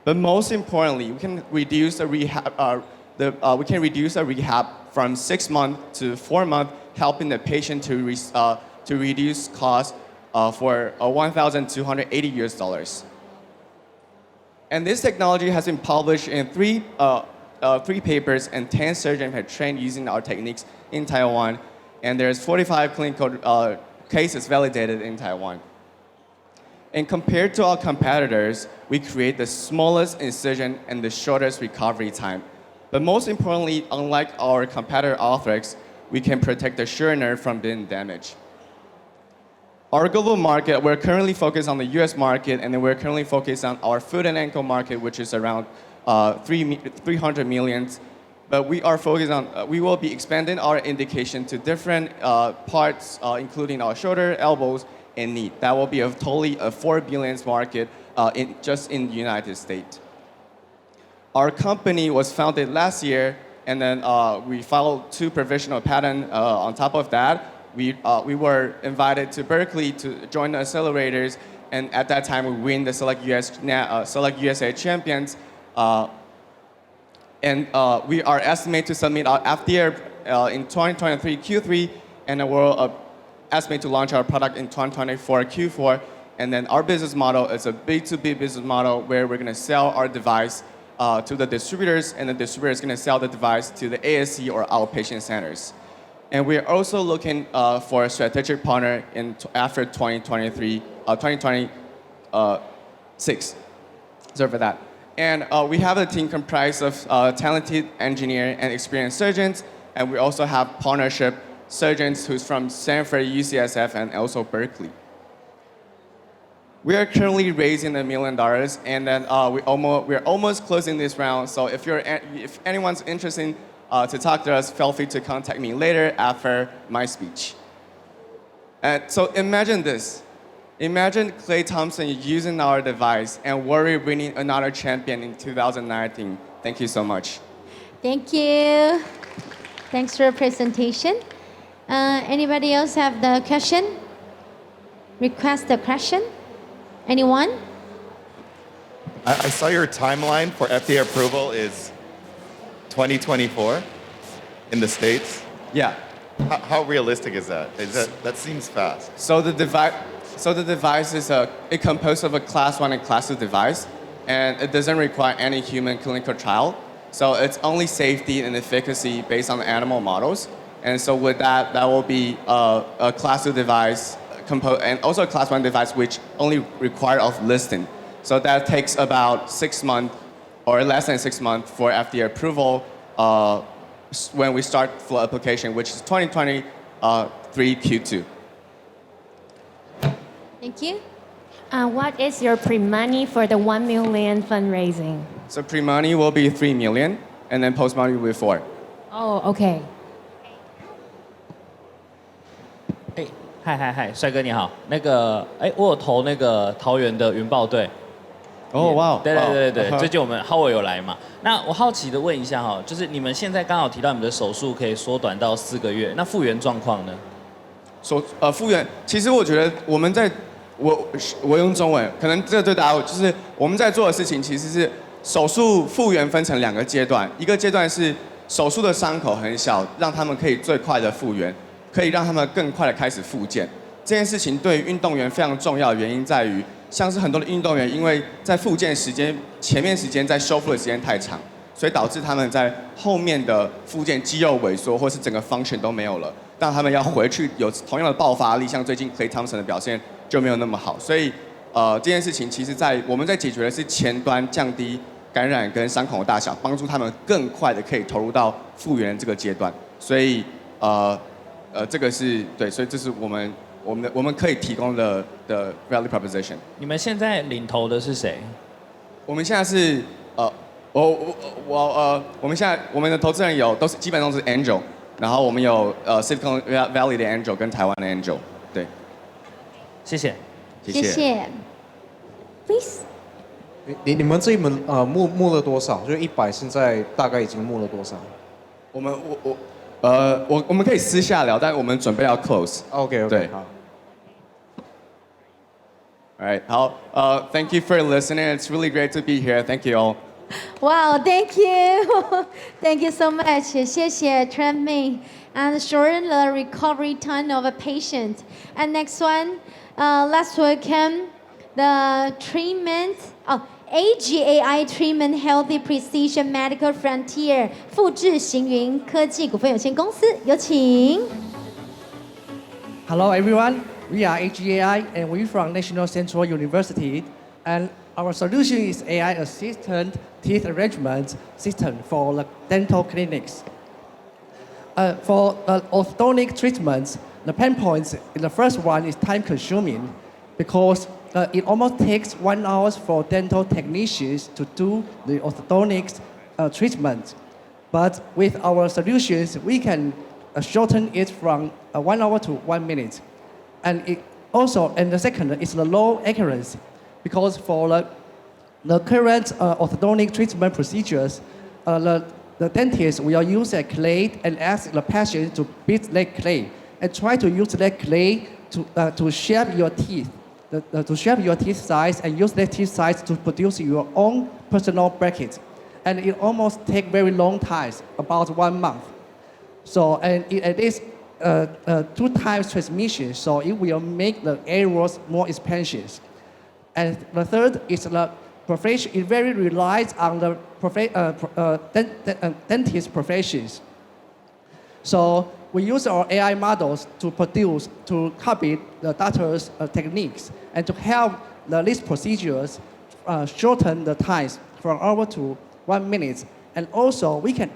But most importantly, we can reduce the rehab from 6 months to 4 months, helping the patient to reduce costs for $1,280. And this technology has been published in three papers, and 10 surgeons have trained using our techniques in Taiwan. And there's 45 clinical cases validated in Taiwan. And compared to our competitors, we create the smallest incision and the shortest recovery time. But most importantly, unlike our competitor Arthrex, we can protect the sure nerve from being damaged. Our global market, we're currently focused on the US market, and then we're currently focused on our foot and ankle market, which is around 300 million. But we are focused on, we will be expanding our indication to different parts, including our shoulder, elbows, and knee. That will be a totally a $4 billion market just in the United States. Our company was founded last year, and then we filed 2 provisional patents. On top of that, we were invited to Berkeley to join the accelerators, and at that time we win the Select USA Champions. And we are estimated to submit our FDA in 2023 Q3, and we'll estimate to launch our product in 2024 Q4. And then our business model is a B2B business model where we're going to sell our device to the distributors, and the distributor is going to sell the device to the ASC or outpatient centers. And we're also looking for a strategic partner after 2026. Sorry for that. And we have a team comprised of talented engineers and experienced surgeons, and we also have partnership surgeons who's from Stanford, UCSF, and also Berkeley. We are currently raising $1 million, and then we're almost closing this round. So if anyone's interested to talk to us, feel free to contact me later after my speech. So imagine this. Imagine Klay Thompson using our device and Warrior winning another champion in 2019. Thank you so much. Thank you. Thanks for your presentation. Anybody else have the question? Request the question? Anyone? I saw your timeline for FDA approval is 2024 in the States. Yeah. How realistic is that? That seems fast. So the device is it composed of a class 1 and class 2 device, and it doesn't require any human clinical trial. So it's only safety and efficacy based on the animal models. And so with that, that will be a class 2 device, and also a class 1 device which only require of listing. So that takes about 6 months or less than 6 months for FDA approval when we start full application, which is 2023 Q2. Thank you. What is your pre-money for the 1 million fundraising? So pre-money will be 3 million, and then post-money will be 4. Oh, okay. 嗨，帅哥你好。我有投那个桃园的云豹队。哦，哇！对，最近我们Howard有来嘛？那我好奇的问一下哈，就是你们现在刚好提到你们的手术可以缩短到4个月，那复原状况呢？复原，其实我觉得我用中文，可能这对大家就是我们在做的事情，其实是手术复原分成2个阶段，一个阶段是手术的伤口很小，让他们可以最快的复原，可以让他们更快的开始复健。这件事情对于运动员非常重要的原因在于，像是很多的运动员，因为在复健时间前面时间在修复的时间太长，所以导致他们在后面的复健肌肉萎缩，或是整个 function 都没有了，让他们要回去有同样的爆发力，像最近 Klay Thompson 的表现就没有那么好。所以这件事情其实我们在解决的是前端降低感染跟伤口的大小，帮助他们更快的可以投入到复原这个阶段。所以这个是对，所以这是我们可以提供的 value proposition。你们现在领头的是谁？我们现在是我们的投资人基本上都是 angel， 然后我们有Silicon Valley 的 angel 跟台湾的 angel， 对。谢谢。谢谢。Please。你们这一门募了多少？就100，现在大概已经募了多少？我们可以私下聊，但我们准备要 close。OK， 对，好。All right， 好，Thank you for listening. It's really great to be here. Thank you all. Wow, thank you. Thank you so much. 谢谢 Trent and shorten the recovery time of a patient. And next one, let's welcome the treatment. AGAI Treatment Healthy Precision Medical Frontier 复智行云科技股份有限公司，有请。Hello everyone, we are AGAI and we're from National Central University, and our solution is AI assistant teeth arrangement system for the dental clinics. For orthodontic treatments, the pain points in the first one is time consuming because it almost takes 1 hour for dental technicians to do the orthodontics treatment. But with our solutions, we can shorten it from 1 hour to 1 minute. And the second is the low accuracy because for the current orthodontic treatment procedures, the dentist will use a clay and ask the patient to beat that clay and try to use that clay to shape your teeth, to shape your teeth size and use that teeth size to produce your own personal bracket. And it almost takes very long time, about 1 month. So, and it is 2 times transmission, so it will make the errors more expensive. And the third is the profession. It very relies on the dentist professions. So we use our AI models to copy the doctor's techniques and to help these procedures shorten the times from hour to 1 minute. And also we can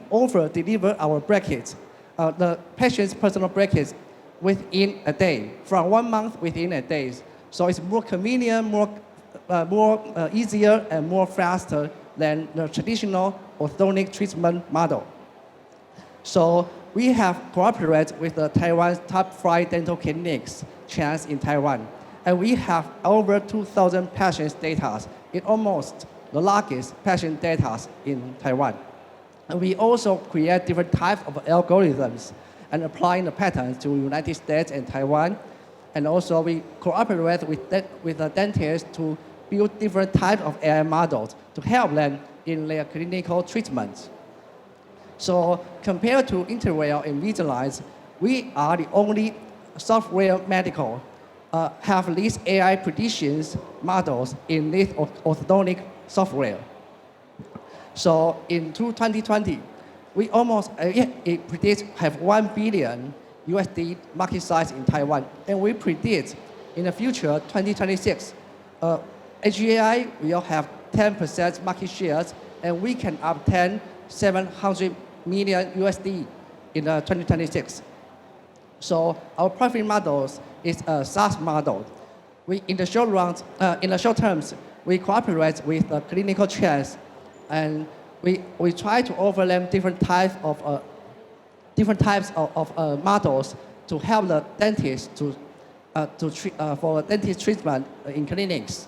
deliver our brackets, the patient's personal brackets within a day, from 1 month within a day. So it's more convenient, more easier and more faster than the traditional orthodontic treatment model. So we have cooperated with the Taiwan's top 5 dental clinics chains in Taiwan. And we have over 2,000 patients' data. It's almost the largest patient data in Taiwan. And we also create different types of algorithms and applying the patterns to United States and Taiwan. And also we cooperate with the dentists to build different types of AI models to help them in their clinical treatments. So compared to Interwell and Visualize, we are the only software medical have these AI predictions models in this orthodontic software. So in 2020, we almost it predicts have $1 billion USD market size in Taiwan, and we predict in the future 2026, AGI will have 10% market shares, and we can obtain $700 million USD in 2026. So our profit models is a SaaS model. In the short terms, we cooperate with the clinical chains, and we try to offer them different types of models to help the dentists for dentist treatment in clinics.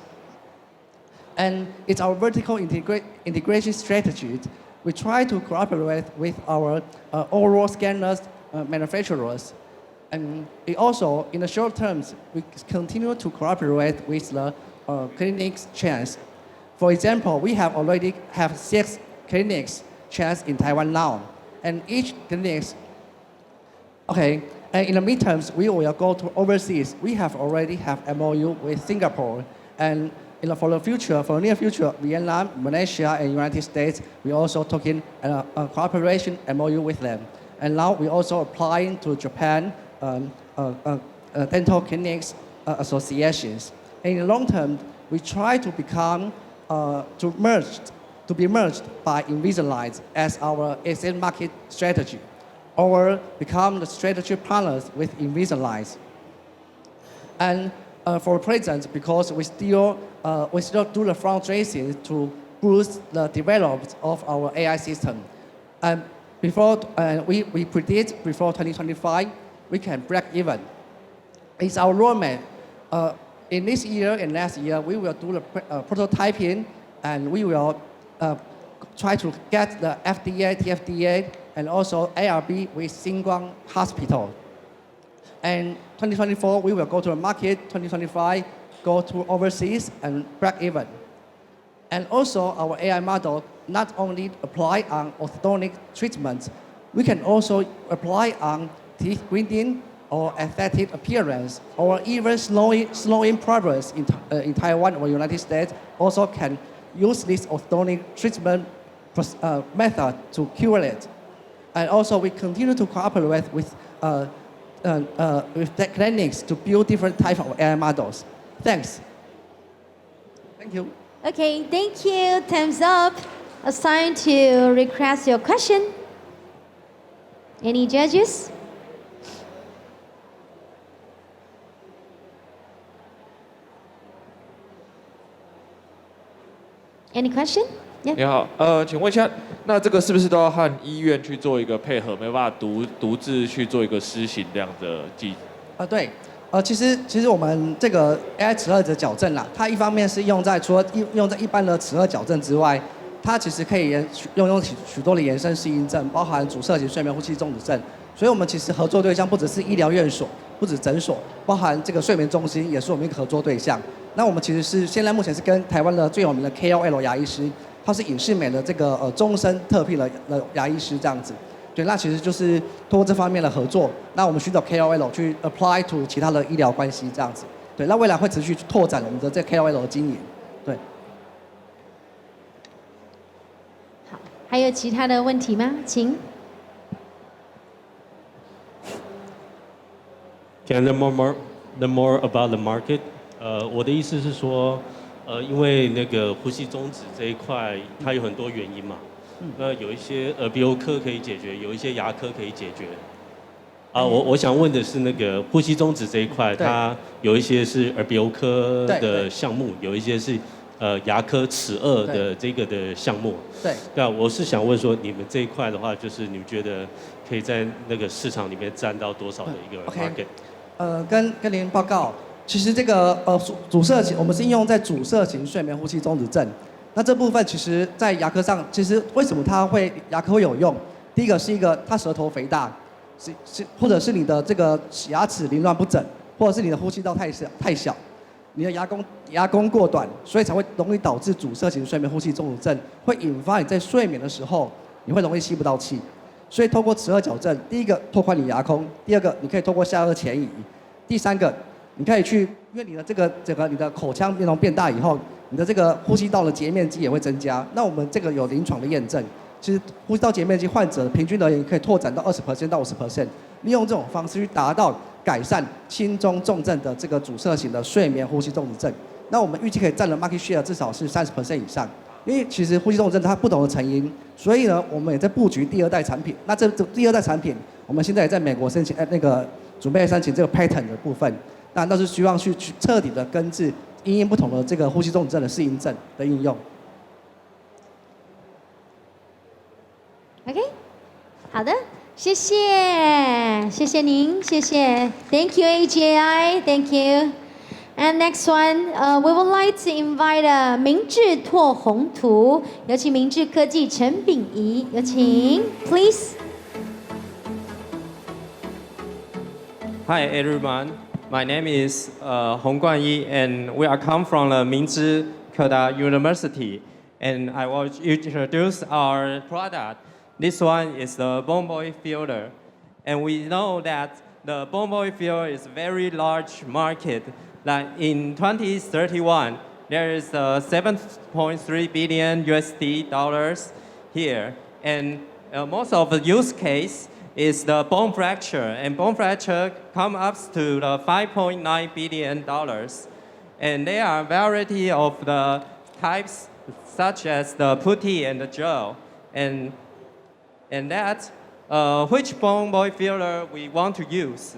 And it's our vertical integration strategy. We try to cooperate with our oral scanners manufacturers. And we also, in the short terms, we continue to cooperate with the clinics chains. For example, we already have 6 clinics chains in Taiwan now. And each clinics, and in the midterms, we will go to overseas. We already have MOU with Singapore. And for the near future, Vietnam, Malaysia, and United States, we also talking a cooperation MOU with them. And now we also applying to Japan dental clinics associations. And in the long term, we try to become to be merged by Invisalign as our ASEAN market strategy, or become the strategy partners with Invisalign. And for present, because we still do the fundraising to boost the development of our AI system. And we predict before 2025, we can break even. It's our roadmap. In this year and next year, we will do the prototyping, and we will try to get the FDA, TFDA, and also ARB with Xinguang Hospital. And 2024, we will go to the market. 2025, go to overseas and break even. And also, our AI model not only apply on orthodontic treatments, we can also apply on teeth grinding or aesthetic appearance, or even slowing progress in Taiwan or United States. Also can use this orthodontic treatment method to cure it. And also, we continue to cooperate with the clinics to build different types of AI models. Thanks. Thank you. Okay, thank you. Time's up. It's time to request your question. Any judges? Any question? 你好，请问一下，那这个是不是都要和医院去做一个配合，没有办法独自去做一个施行这样的对，其实我们这个 AI 齿颚的矫正啦，它一方面是除了用在一般的齿颚矫正之外，它其实可以用许多的延伸适应症，包含阻塞型睡眠呼吸中止症。所以我们其实合作对象不只是医疗院所，不止诊所，包含这个睡眠中心也是我们一个合作对象。那我们其实现在目前是跟台湾的最有名的 KOL 牙医师，他是影视美的这个终身特聘的牙医师这样子。对，那其实就是通过这方面的合作，那我们寻找 KOL 去 apply to 其他的医疗关系这样子。对，那未来会持续拓展我们的这 KOL 的经营。对。好，还有其他的问题吗？请。Can I learn more about the market？我的意思是说，因为那个呼吸中止这一块，它有很多原因嘛。那有一些耳鼻喉科可以解决，有一些牙科可以解决。我想问的是那个呼吸中止这一块，它有一些是耳鼻喉科的项目，有一些是牙科齿颚的这个的项目。对。对啊，我是想问说，你们这一块的话，就是你们觉得可以在那个市场里面占到多少的一个 market？跟您报告，其实这个阻塞型，我们是应用在阻塞型睡眠呼吸中止症。那这部分其实在牙科上，其实为什么牙科会有用？第一个是它舌头肥大，或者是你的这个牙齿凌乱不整，或者是你的呼吸道太小，你的牙弓过短，所以才会容易导致阻塞型睡眠呼吸中止症，会引发你在睡眠的时候你会容易吸不到气。所以透过齿颚矫正，第一个拓宽你牙空，第二个你可以透过下颚前移，第三个你可以因为你的整个你的口腔变大以后，你的这个呼吸道的截面积也会增加。那我们这个有临床的验证，其实呼吸道截面积患者平均而言可以拓展到20% 到50%，利用这种方式去达到改善轻中重症的这个阻塞型的睡眠呼吸中止症。那我们预计可以占了 market share 至少是30% 以上。因为其实呼吸中止症它不同的成因，所以呢，我们也在布局第二代产品。那这第二代产品，我们现在也在美国申请准备申请这个 patent 的部分。那都是希望去彻底的根治因应不同的这个呼吸中止症的适应症的应用。OK， 好的，谢谢您，谢谢 ，Thank you AGI，Thank you。And next one, we would like to invite 明志拓宏图，有请明志科技陈秉仪，有请 ，please. Hi everyone, my name is Hong Guanyi, and we are come from the Mingzhi Keda University, and I will introduce our product. This one is the Bomboy filter, and we know that the Bomboy filter is a very large market. Like in 2031, there is $7.3 billion USD here, and most of the use case is the bone fracture, and bone fracture come up to the $5.9 billion, and there are a variety of the types such as the putty and the gel, and that which Bomboy filler we want to use,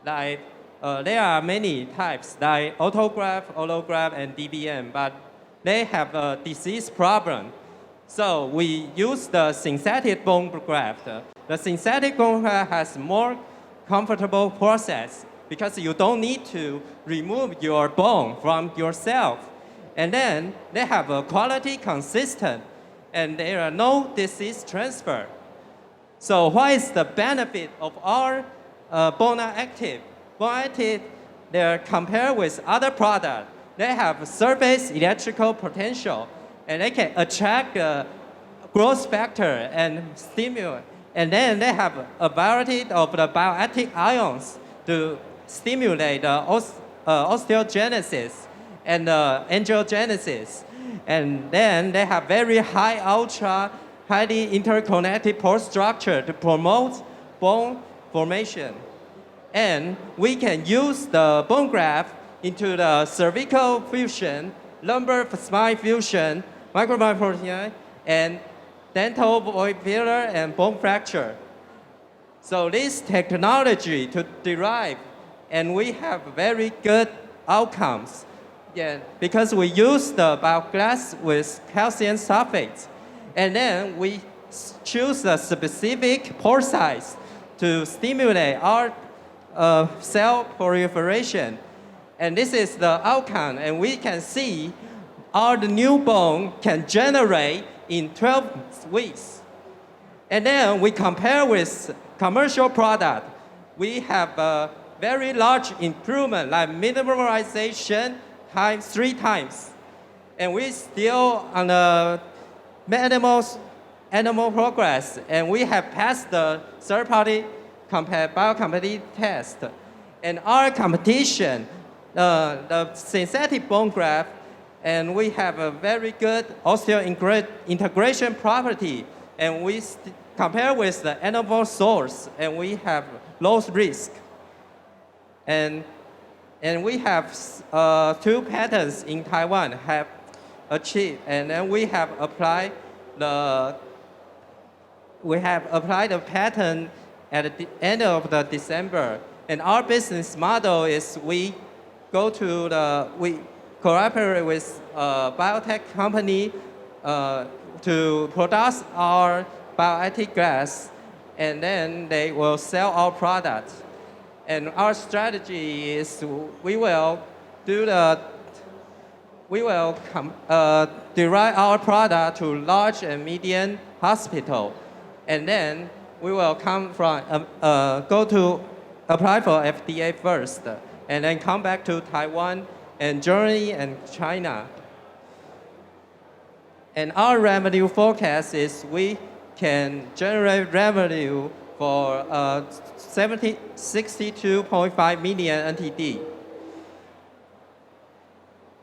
like. There are many types like autograft, allograft, and DBM, but they have a disease problem. So we use the synthetic bone graft. The synthetic bone graft has more comfortable process because you don't need to remove your bone from yourself. And then they have a quality consistent, and there are no disease transfer. So what is the benefit of our Bona Active? They're compared with other products. They have surface electrical potential, and they can attract growth factor and stimulate. And then they have a variety of the bioactive ions to stimulate the osteogenesis and angiogenesis. And then they have very highly interconnected pore structure to promote bone formation. And we can use the bone graft into the cervical fusion, lumbar spine fusion, microbioprotein, and dental void filler and bone fracture. So this technology to derive, and we have very good outcomes. Yeah, because we use the bioglass with calcium sulfate, and then we choose a specific pore size to stimulate our cell proliferation. And this is the outcome, and we can see our new bone can generate in 12 weeks. And then we compare with commercial product. We have a very large improvement, like minimalization times 3 times. And we still on the animal progress, and we have passed the third-party biocompatibility test. And our competition, the synthetic bone graft, and we have a very good osseointegration property, and we compare with the animal source, and we have low risk. And we have 2 patents in Taiwan have achieved, and then we have applied the patent at the end of the December. And our business model is we cooperate with a biotech company to produce our bioactive glass, and then they will sell our product. And our strategy is we will derive our product to large and medium hospital, and then we will go to apply for FDA first, and then come back to Taiwan and Germany and China. And our revenue forecast is we can generate revenue for 62.5 million NTD.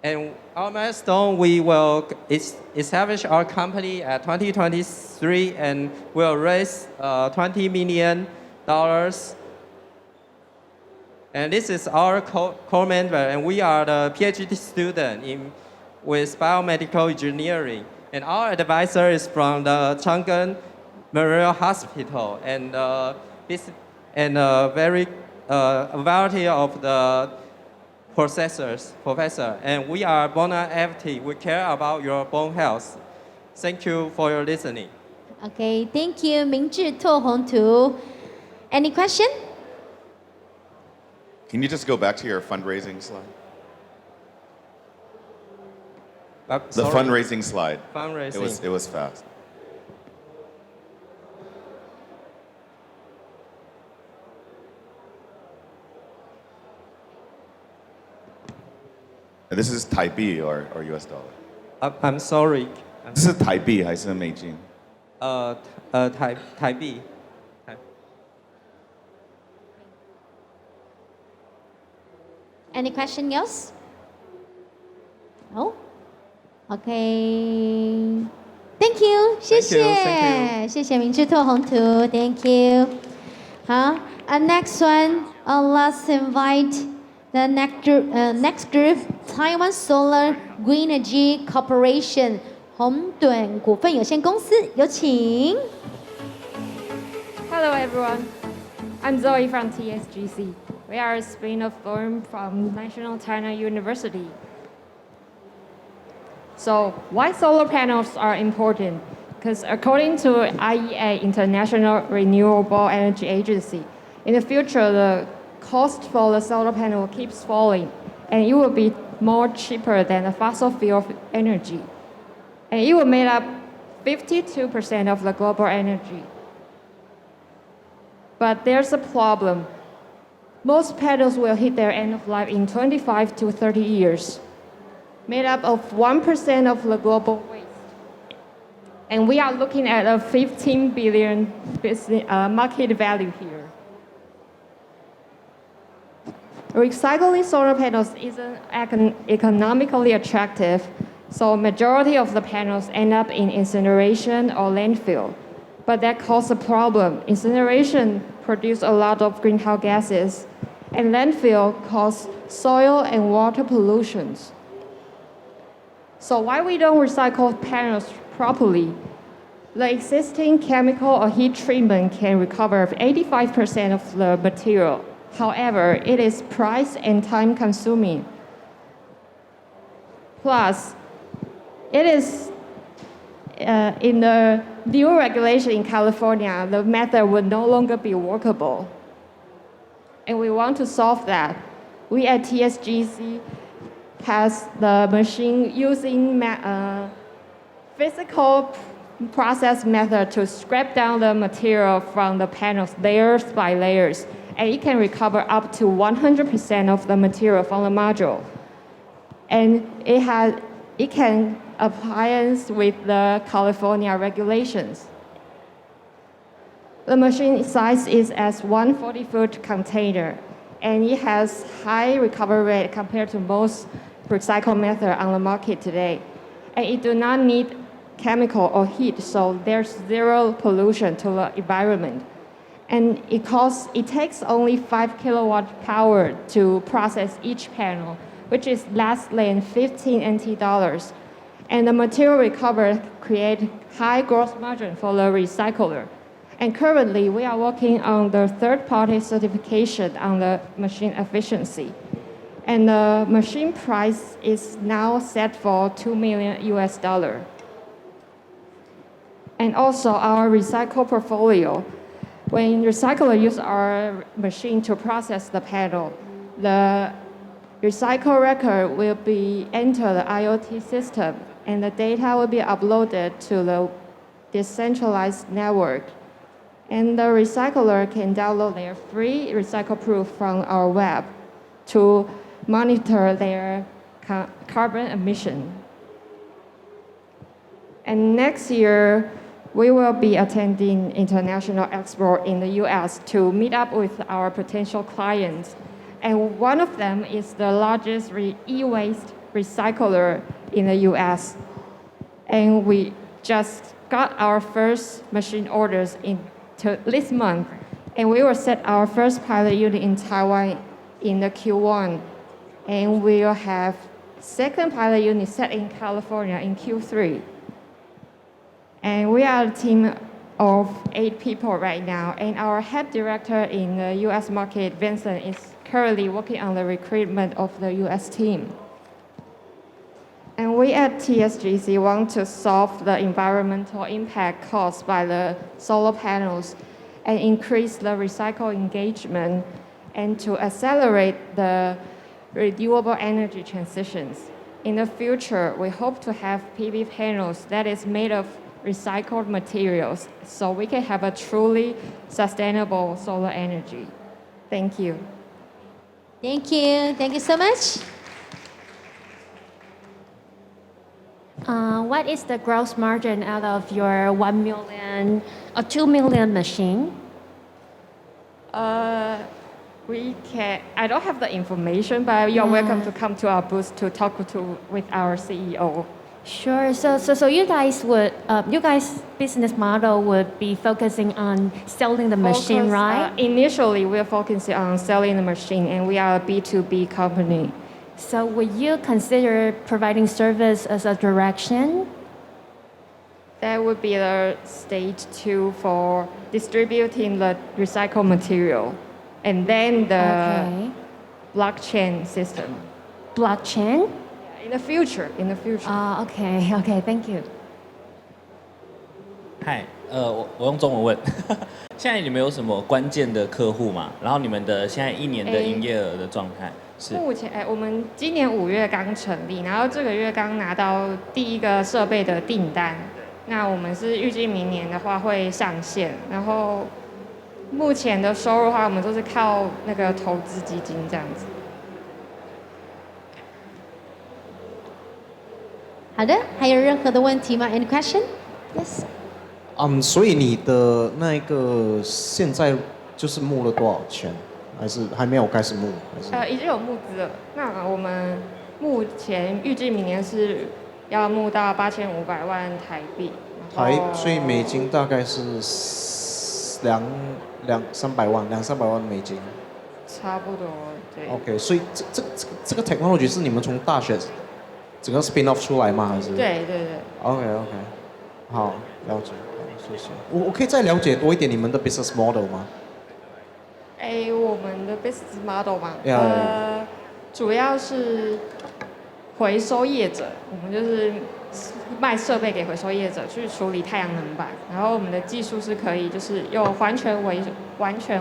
And our milestone, we will establish our company at 2023, and we'll raise $20 million. And this is our core member, and we are the PhD student with biomedical engineering. And our advisor is from the Chang'an Memorial Hospital, and a variety of the professor. And we are Bona FT. We care about your bone health. Thank you for your listening. Okay, thank you, 明志拓宏图. Any question? Can you just go back to your fundraising slide? The fundraising slide. Fundraising. It was fast. And this is Taipei or US dollar? I'm sorry. This is Taipei 还是美金? Taipei. Any question else? No? Okay. Thank you. 谢谢。谢谢明志拓宏图。Thank you. 好 next one, let's invite the next group, Taiwan Solar Green Energy Corporation 宏敦股份有限公司，有请。Hello everyone, I'm Zoe from TSGC. We are a spin-off firm from National China University. So why solar panels are important? Because according to IEA, International Renewable Energy Agency, in the future the cost for the solar panel keeps falling, and it will be more cheaper than the fossil fuel energy. And it will make up 52% of the global energy. But there's a problem. Most panels will hit their end of life in 25 to 30 years, made up of 1% of the global waste. And we are looking at a 15 billion market value here. Recycling solar panels isn't economically attractive, so majority of the panels end up in incineration or landfill. But that causes a problem. Incineration produces a lot of greenhouse gases, and landfill causes soil and water pollutions. So why we don't recycle panels properly? The existing chemical or heat treatment can recover 85% of the material. However, it is price and time consuming. Plus, it is in the new regulation in California, the method would no longer be workable. And we want to solve that. We at TSGC has the machine using physical process method to scrape down the material from the panels layers by layers. And it can recover up to 100% of the material from the module. And it can appliance with the California regulations. The machine size is as 140-foot container, and it has high recovery rate compared to most recycle method on the market today. And it do not need chemical or heat, so there's zero pollution to the environment. And it takes only 5 kilowatt power to process each panel, which is less than 15 NT dollars. And the material recovered create high gross margin for the recycler. And currently, we are working on the third-party certification on the machine efficiency. And the machine price is now set for $2 million US. And also our recycle portfolio. When recycler use our machine to process the panel, the recycle record will be enter the IoT system, and the data will be uploaded to the decentralized network. And the recycler can download their free recycle proof from our web to monitor their carbon emission. And next year, we will be attending International Expo in the US to meet up with our potential clients. And one of them is the largest e-waste recycler in the US. And we just got our first machine orders this month. And we will set our first pilot unit in Taiwan in the Q1. And we will have second pilot unit set in California in Q3. And we are a team of 8 people right now. And our head director in the US market, Vincent, is currently working on the recruitment of the US team. And we at TSGC want to solve the environmental impact caused by the solar panels and increase the recycle engagement and to accelerate the renewable energy transitions. In the future, we hope to have PV panels that is made of recycled materials so we can have a truly sustainable solar energy. Thank you. Thank you. Thank you so much. What is the gross margin out of your 1 million or 2 million machine? I don't have the information, but you're welcome to come to our booth to talk with our CEO. Sure. So you guys' business model would be focusing on selling the machine, right? Initially, we're focusing on selling the machine, and we are a B2B company. So would you consider providing service as a direction? That would be the stage 2 for distributing the recycled material. And then the blockchain system. Blockchain? In the future. Okay, thank you. 嗨，我用中文问，现在你们有什么关键的客户吗？然后你们的现在1年的营业额的状态是？目前我们今年5月刚成立，然后这个月刚拿到第一个设备的订单。那我们是预计明年的话会上线，然后目前的收入的话，我们都是靠那个投资基金这样子。好的，还有任何的问题吗 ？Any question? Yes. 所以你的那个现在就是募了多少钱？还是还没有开始募？已经有募资了。那我们目前预计明年是要募到8500万台币。所以美金大概是200-300万美金。差不多，对。OK， 所以这个 technology 是你们从大学整个 spin off 出来吗？还是？对。OK。好，了解，好，谢谢。我可以再了解多一点你们的 business model 吗？我们的 business model 嘛， Yeah. 主要是回收业者，我们就是卖设备给回收业者去处理太阳能板，然后我们的技术是可以就是用完全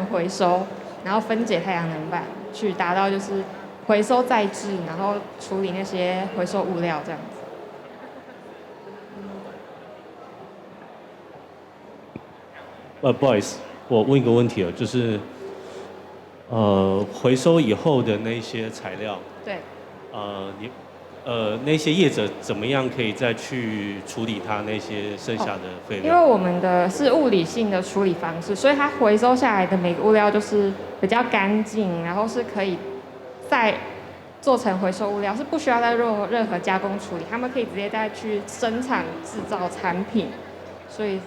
回收，然后分解太阳能板，去达到就是回收再制，然后处理那些回收物料这样子。不好意思，我问一个问题哦，就是回收以后的那些材料，对，那些业者怎么样可以再去处理它那些剩下的废料？因为我们的是物理性的处理方式，所以它回收下来的每个物料就是比较干净，然后是可以再做成回收物料，是不需要再做任何加工处理，他们可以直接再去生产制造产品，所以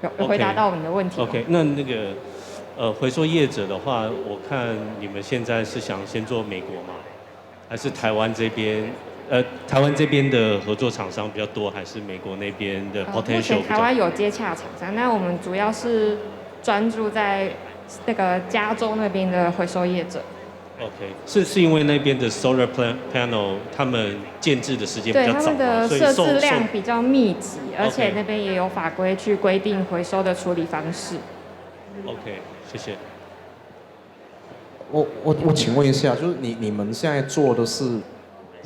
这样有回答到我们的问题。OK， 那个回收业者的话，我看你们现在是想先做美国吗？还是台湾这边？台湾这边的合作厂商比较多，还是美国那边的 potential 目前比较台湾有接洽厂商，那我们主要是专注在那个加州那边的回收业者。OK， 是因为那边的 solar panel 他们建制的时间比对，较早他们的所以设置量比较密集，而且那边也有法规去规定回收的处理方式。OK， 谢谢。我请问一下，就是你们现在做的是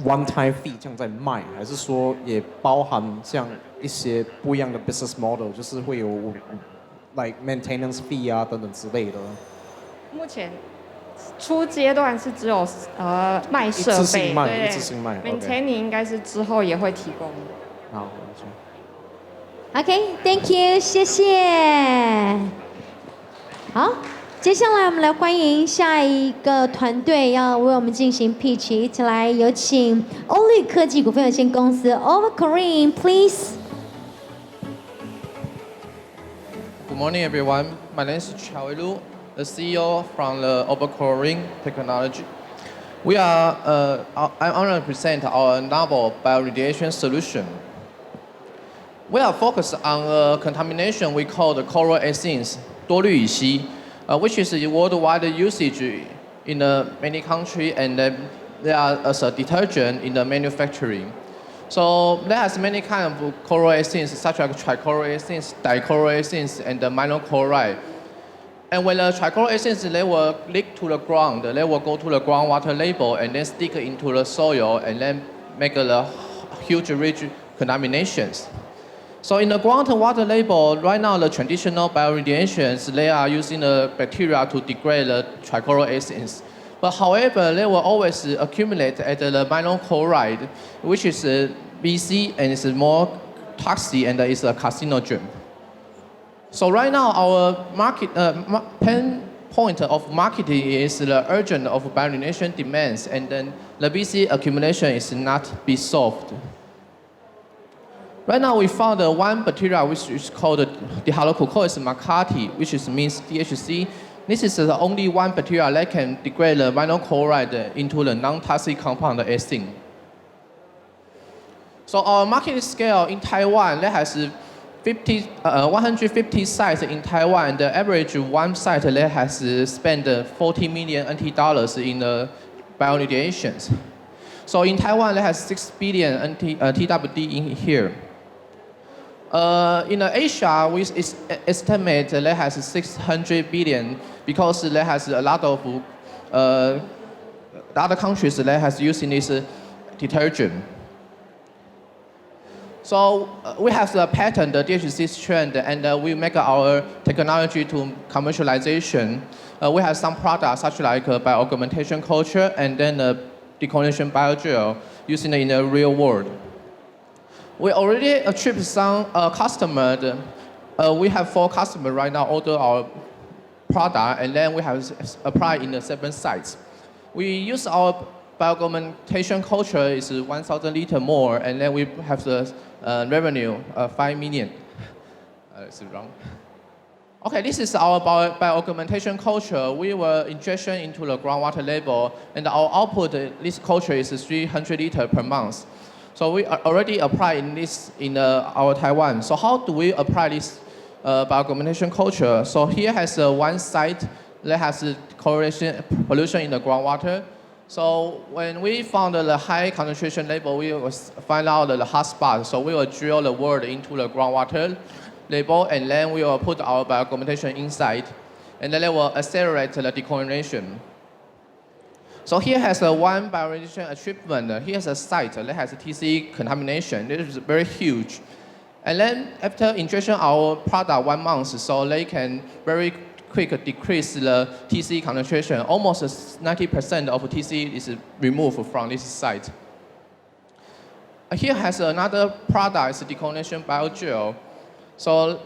one time fee 这样在卖，还是说也包含像一些不一样的 business model， 就是会有 like maintenance fee 啊等等之类的？目前初阶段是只有卖设备，对，一次性卖 ，maintaining 应该是之后也会提供的。好， OK，Thank you， 谢谢。好。接下来我们来欢迎下一个团队要为我们进行 pitch， 一起来有请欧绿科技股份有限公司 Over Korean please。 Good morning everyone. My name is Chao Lu, the CEO from the Over Korean Technology. I'm honored to present our novel bioradiation solution. We are focused on a contamination we call the coral essence, 多氯乙烯. Which is a worldwide usage in many countries, and they are as a detergent in the manufacturing. So there has many kind of coral essence, such as tricoral essence, dicoral essence, and the monochloride. And when the tricoral essence, they will leak to the ground, they will go to the groundwater level and then stick into the soil and then make a huge rich contaminations. So in the groundwater level, right now the traditional bioradiations, they are using the bacteria to degrade the tricoral essence. But however, they will always accumulate at the monochloride, which is BC and is more toxic and is a carcinogen. So right now our pain point of marketing is the urgent of bioradiation demands, and then the BC accumulation is not be solved. Right now we found one bacteria which is called Dihalococoris macati, which means DHC. This is the only one bacteria that can degrade the monochloride into the non-toxic compound ethene. So our market scale in Taiwan, that has 150 sites in Taiwan, and the average one site that has spent 40 million NT dollars in the bioradiations. So in Taiwan, that has 6 billion TWD in here. In Asia, we estimate that has 600 billion because there has a lot of other countries that has using this detergent. So we have the patent, the DHC strand, and we make our technology to commercialization. We have some products such like bioaugmentation culture and then decontamination biogel using it in the real world. We already achieved some customers. We have 4 customers right now order our product, and then we have applied in the 7 sites. We use our bioaugmentation culture is 1,000 liters more, and then we have the revenue 5 million. It's wrong. Okay, this is our bioaugmentation culture. We were injection into the groundwater level, and our output, this culture is 300 liters per month. So we already apply this in our Taiwan. So how do we apply this biocompensation culture? So here has one site that has correlation pollution in the groundwater. So when we found the high concentration level, we will find out the hotspot. So we will drill the word into the groundwater label, and then we will put our biocompensation inside, and then it will accelerate the decontamination. So here has one bioremediation achievement. Here has a site that has a TCA contamination. This is very huge. And then after injection our product 1 month, so they can very quick decrease the TCA concentration. Almost 90% of TCA is removed from this site. Here has another product, it's decontamination biogel. So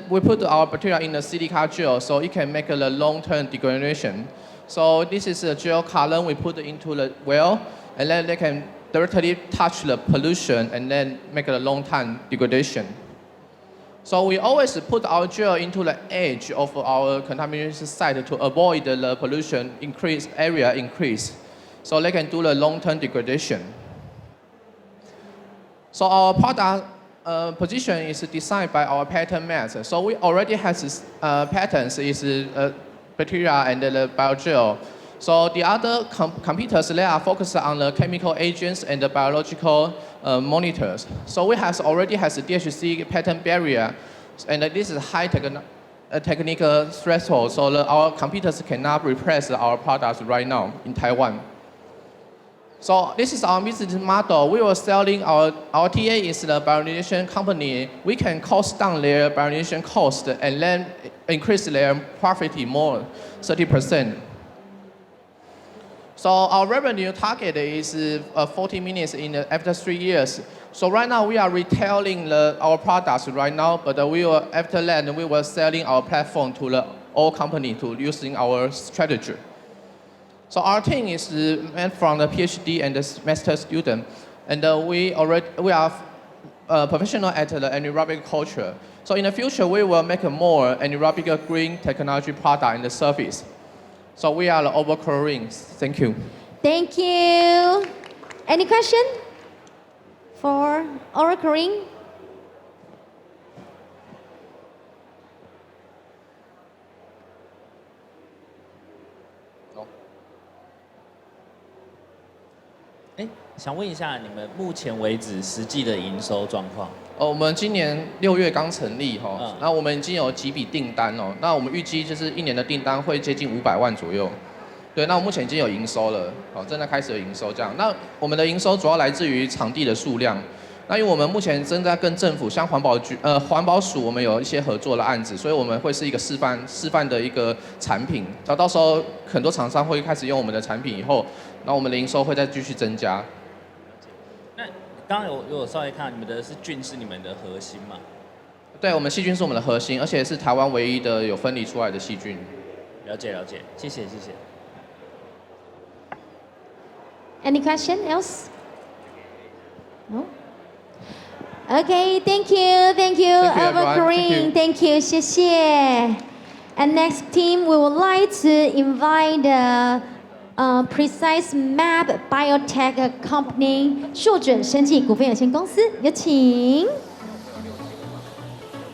we put our bacteria in the silica gel, so it can make a long-term degradation. So this is a gel column we put into the well, and then they can directly touch the pollution and then make a long-time degradation. So we always put our gel into the edge of our contamination site to avoid the pollution area increase. So they can do the long-term degradation. So our product position is designed by our patent master. So we already have patents is bacteria and the biogel. So the other competitors, they are focused on the chemical agents and the biological monitors. So we already has a DHC patent barrier, and this is high technical threshold, so our competitors cannot replace our products right now in Taiwan. So this is our business model. We were selling our TA is the bioremediation company. We can cost down their bioremediation cost and then increase their profit more, 30%. So our revenue target is 40 million after 3 years. So right now we are retailing our products right now, but after that we were selling our platform to all company to using our strategy. So our team is made from the PhD and the master student, and we are professional at the anaerobic culture. So in the future we will make a more anaerobic green technology product and the service. So we are the overcrowing. Thank you. Thank you. Any question for overcrowing? No. 想问一下你们目前为止实际的营收状况？我们今年6月刚成立那我们已经有几笔订单那我们预计就是1年的订单会接近500万左右。对，那我目前已经有营收了，正在开始有营收这样。那我们的营收主要来自于场地的数量。那因为我们目前正在跟政府，像环保署，我们有一些合作的案子，所以我们会是一个示范的一个产品。到时候很多厂商会开始用我们的产品以后，那我们的营收会再继续增加。那刚刚有稍微看到你们的是菌是你们的核心嘛？对，我们细菌是我们的核心，而且是台湾唯一的有分离出来的细菌。了解，谢谢。Any question else? No? Okay, thank you, Overgreen. Thank you, 谢谢. And next team, we would like to invite the Precise Map Biotech Company 数准生技股份有限公司，有请。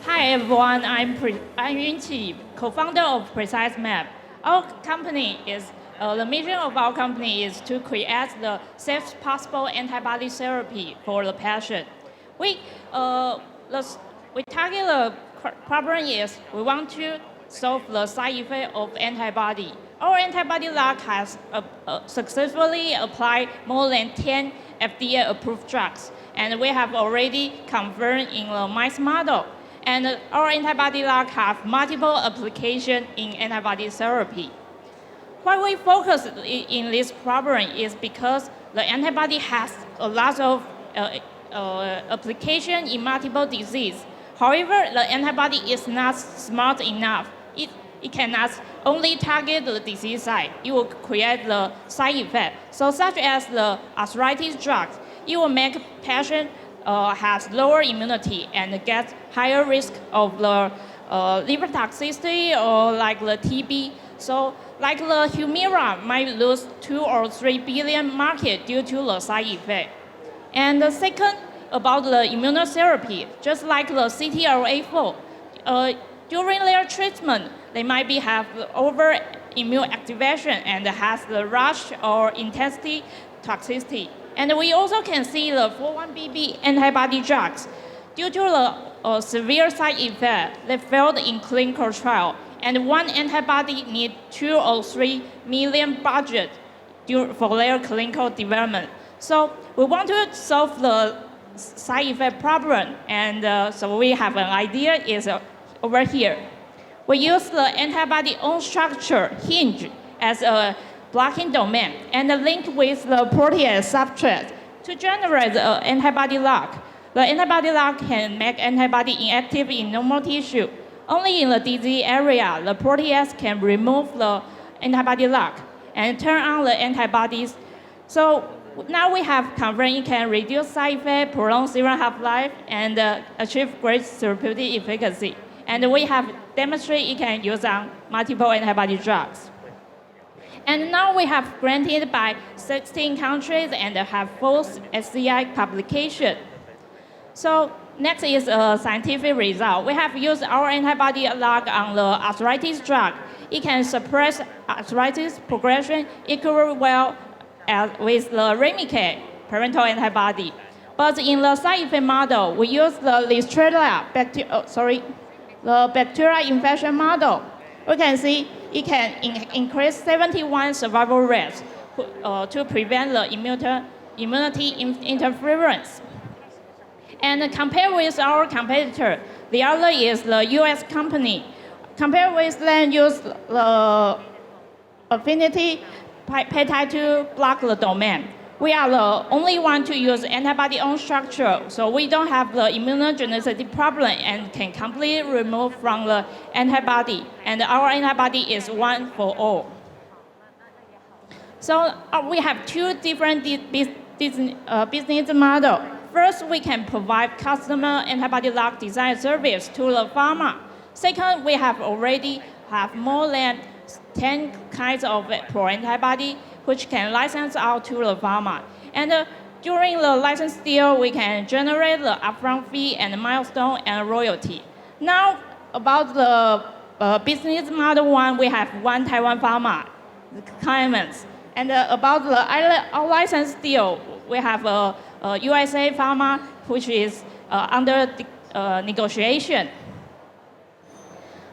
Hi everyone, I'm Yun Qi, co-founder of Precise Map. Our company is the mission of our company is to create the safest possible antibody therapy for the patient. We target the problem is we want to solve the side effect of antibody. Our antibody lab has successfully applied more than 10 FDA-approved drugs, and we have already confirmed in the mice model. And our antibody lab have multiple applications in antibody therapy. Why we focus in this problem is because the antibody has a lot of application in multiple disease. However, the antibody is not smart enough. It cannot only target the disease side. It will create the side effect. So such as the arthritis drugs, it will make patient has lower immunity and get higher risk of the liver toxicity or like the TB. So like the Humira might lose 2 or 3 billion market due to the side effect. And the second, about the immunotherapy, just like the CTLA4, during their treatment, they might have over immune activation and has the rash or intensity toxicity. And we also can see the 4-1BB antibody drugs. Due to the severe side effect, they failed in clinical trial. And one antibody need 2 or 3 million budget for their clinical development. So we want to solve the side effect problem. And so we have an idea is over here. We use the antibody own structure hinge as a blocking domain and link with the protease substrate to generate the antibody lock. The antibody lock can make antibody inactive in normal tissue. Only in the disease area, the protease can remove the antibody lock and turn on the antibodies. So now we have confirmed it can reduce side effect, prolong serum half-life, and achieve great therapeutic efficacy. And we have demonstrated it can use on multiple antibody drugs. And now we have granted by 16 countries and have 4 SCI publications. So next is a scientific result. We have used our antibody lock on the arthritis drug. It can suppress arthritis progression equally well as with the Remicade parental antibody. But in the side effect model, we use the Listeria the bacterial infection model. We can see it can increase 71 survival rates to prevent the immunity interference. And compared with our competitor, the other is the US company. Compared with them, use the affinity peptide to block the domain. We are the only one to use antibody own structure, so we don't have the immunogenicity problem and can completely remove from the antibody. And our antibody is one for all. So we have 2 different business models. First, we can provide customer antibody lock design service to the pharma. Second, we have already have more than 10 kinds of pro-antibody which can license out to the pharma. And during the license deal, we can generate the upfront fee and milestone and royalty. Now, about the business model 1, we have one Taiwan pharma, the clients. And about the license deal, we have a USA pharma, which is under negotiation.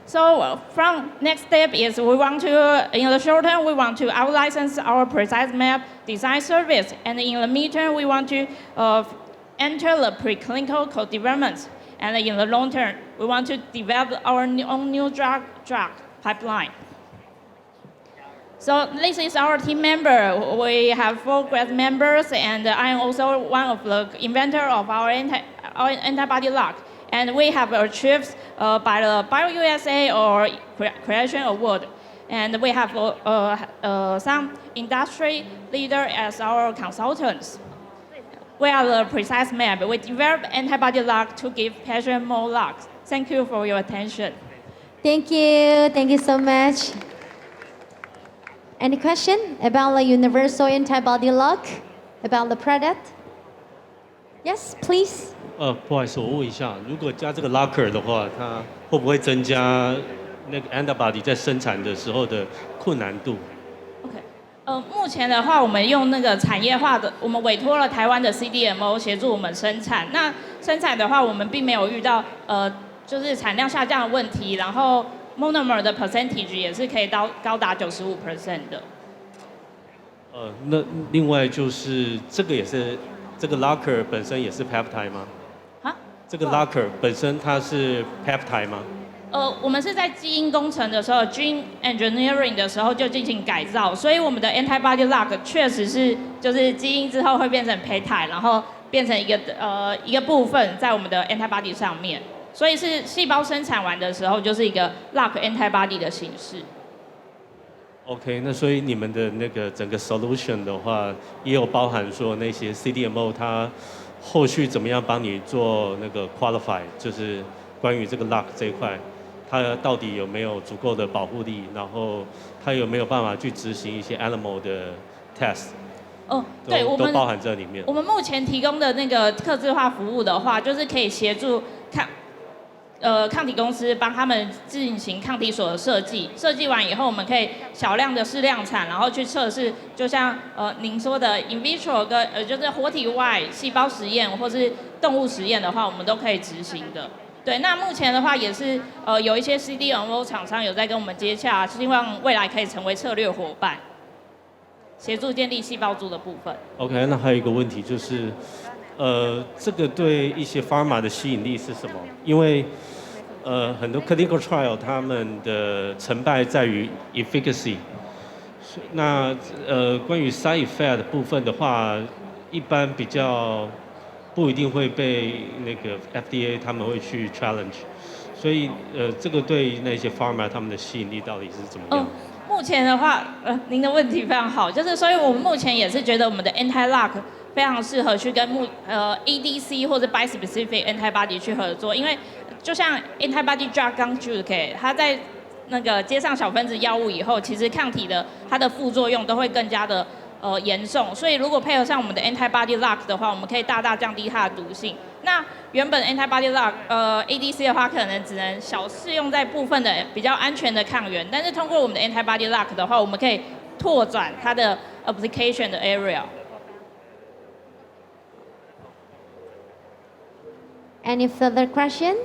So from next step is we want to, in the short term, we want to out-license our precise map design service. And in the midterm, we want to enter the preclinical co-development. And in the long term, we want to develop our own new drug pipeline. So this is our team member. We have 4 grad members, and I am also one of the inventor of our antibody lock. And we have achieved by the BioUSA or Creation Award. And we have some industry leader as our consultants. We are the precise map. We develop antibody lock to give patient more locks. Thank you for your attention. Thank you so much. Any question about the universal antibody lock, about the product? Yes, please. 不好意思，我问一下，如果加这个 locker 的话，它会不会增加那个 antibody 在生产的时候的困难度 ？OK， 目前的话，我们用那个产业化的，我们委托了台湾的 CDMO 协助我们生产。那生产的话，我们并没有遇到就是产量下降的问题，然后 monomer 的 percentage 也是可以高达95% 的。那另外就是这个也是这个 locker 本身也是 peptide 吗？这个 locker 本身它是 peptide 吗？我们是在基因工程的时候 ，gene engineering 的时候就进行改造，所以我们的 antibody lock 确实是就是基因之后会变成 peptide， 然后变成一个部分在我们的 antibody 上面，所以是细胞生产完的时候就是一个 lock antibody 的形式。OK， 那所以你们的那个整个 solution 的话，也有包含说那些 CDMO 它后续怎么样帮你做那个 qualify， 就是关于这个 lock 这一块，它到底有没有足够的保护力，然后它有没有办法去执行一些 animal 的 test？对，我们都包含在里面。我们目前提供的那个客制化服务的话，就是可以协助抗体公司帮他们进行抗体所的设计，设计完以后，我们可以小量的试量产，然后去测试，就像您说的 in vitro 跟就是活体外细胞实验或是动物实验的话，我们都可以执行的。对，那目前的话也是有一些 CDMO 厂商有在跟我们接洽，希望未来可以成为策略伙伴，协助建立细胞株的部分。OK， 那还有一个问题就是，这个对一些 pharma 的吸引力是什么？因为很多 clinical trial 他们的成败在于 efficacy。那关于 side effect 的部分的话，一般比较不一定会被那个 FDA 他们会去 challenge。所以这个对那些 pharma 他们的吸引力到底是怎么样？目前的话，您的问题非常好，就是所以我们目前也是觉得我们的 anti-lock 非常适合去跟ADC 或者 bispecific antibody 去合作，因为就像 antibody drug conjugate， 它在那个接上小分子药物以后，其实抗体的它的副作用都会更加的严重，所以如果配合上我们的 antibody lock 的话，我们可以大大降低它的毒性。那原本 antibody lock ADC 的话，可能只能小适用在部分的比较安全的抗原，但是通过我们的 antibody lock 的话，我们可以拓展它的 application 的 area。Any further question?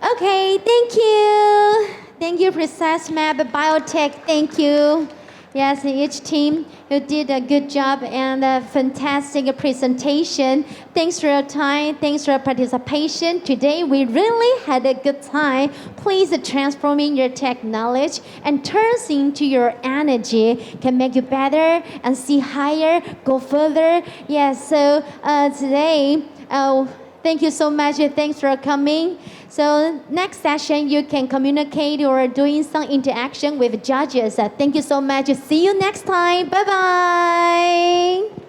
Okay, thank you. Thank you, Precise Map Biotech. Thank you. Yes, each team, you did a good job and a fantastic presentation. Thanks for your time. Thanks for your participation. Today, we really had a good time. Please transforming your tech knowledge and turns into your energy can make you better and see higher, go further. Yes, so today, thank you so much. Thanks for coming. So next session, you can communicate or doing some interaction with judges. Thank you so much. See you next time. Bye-bye.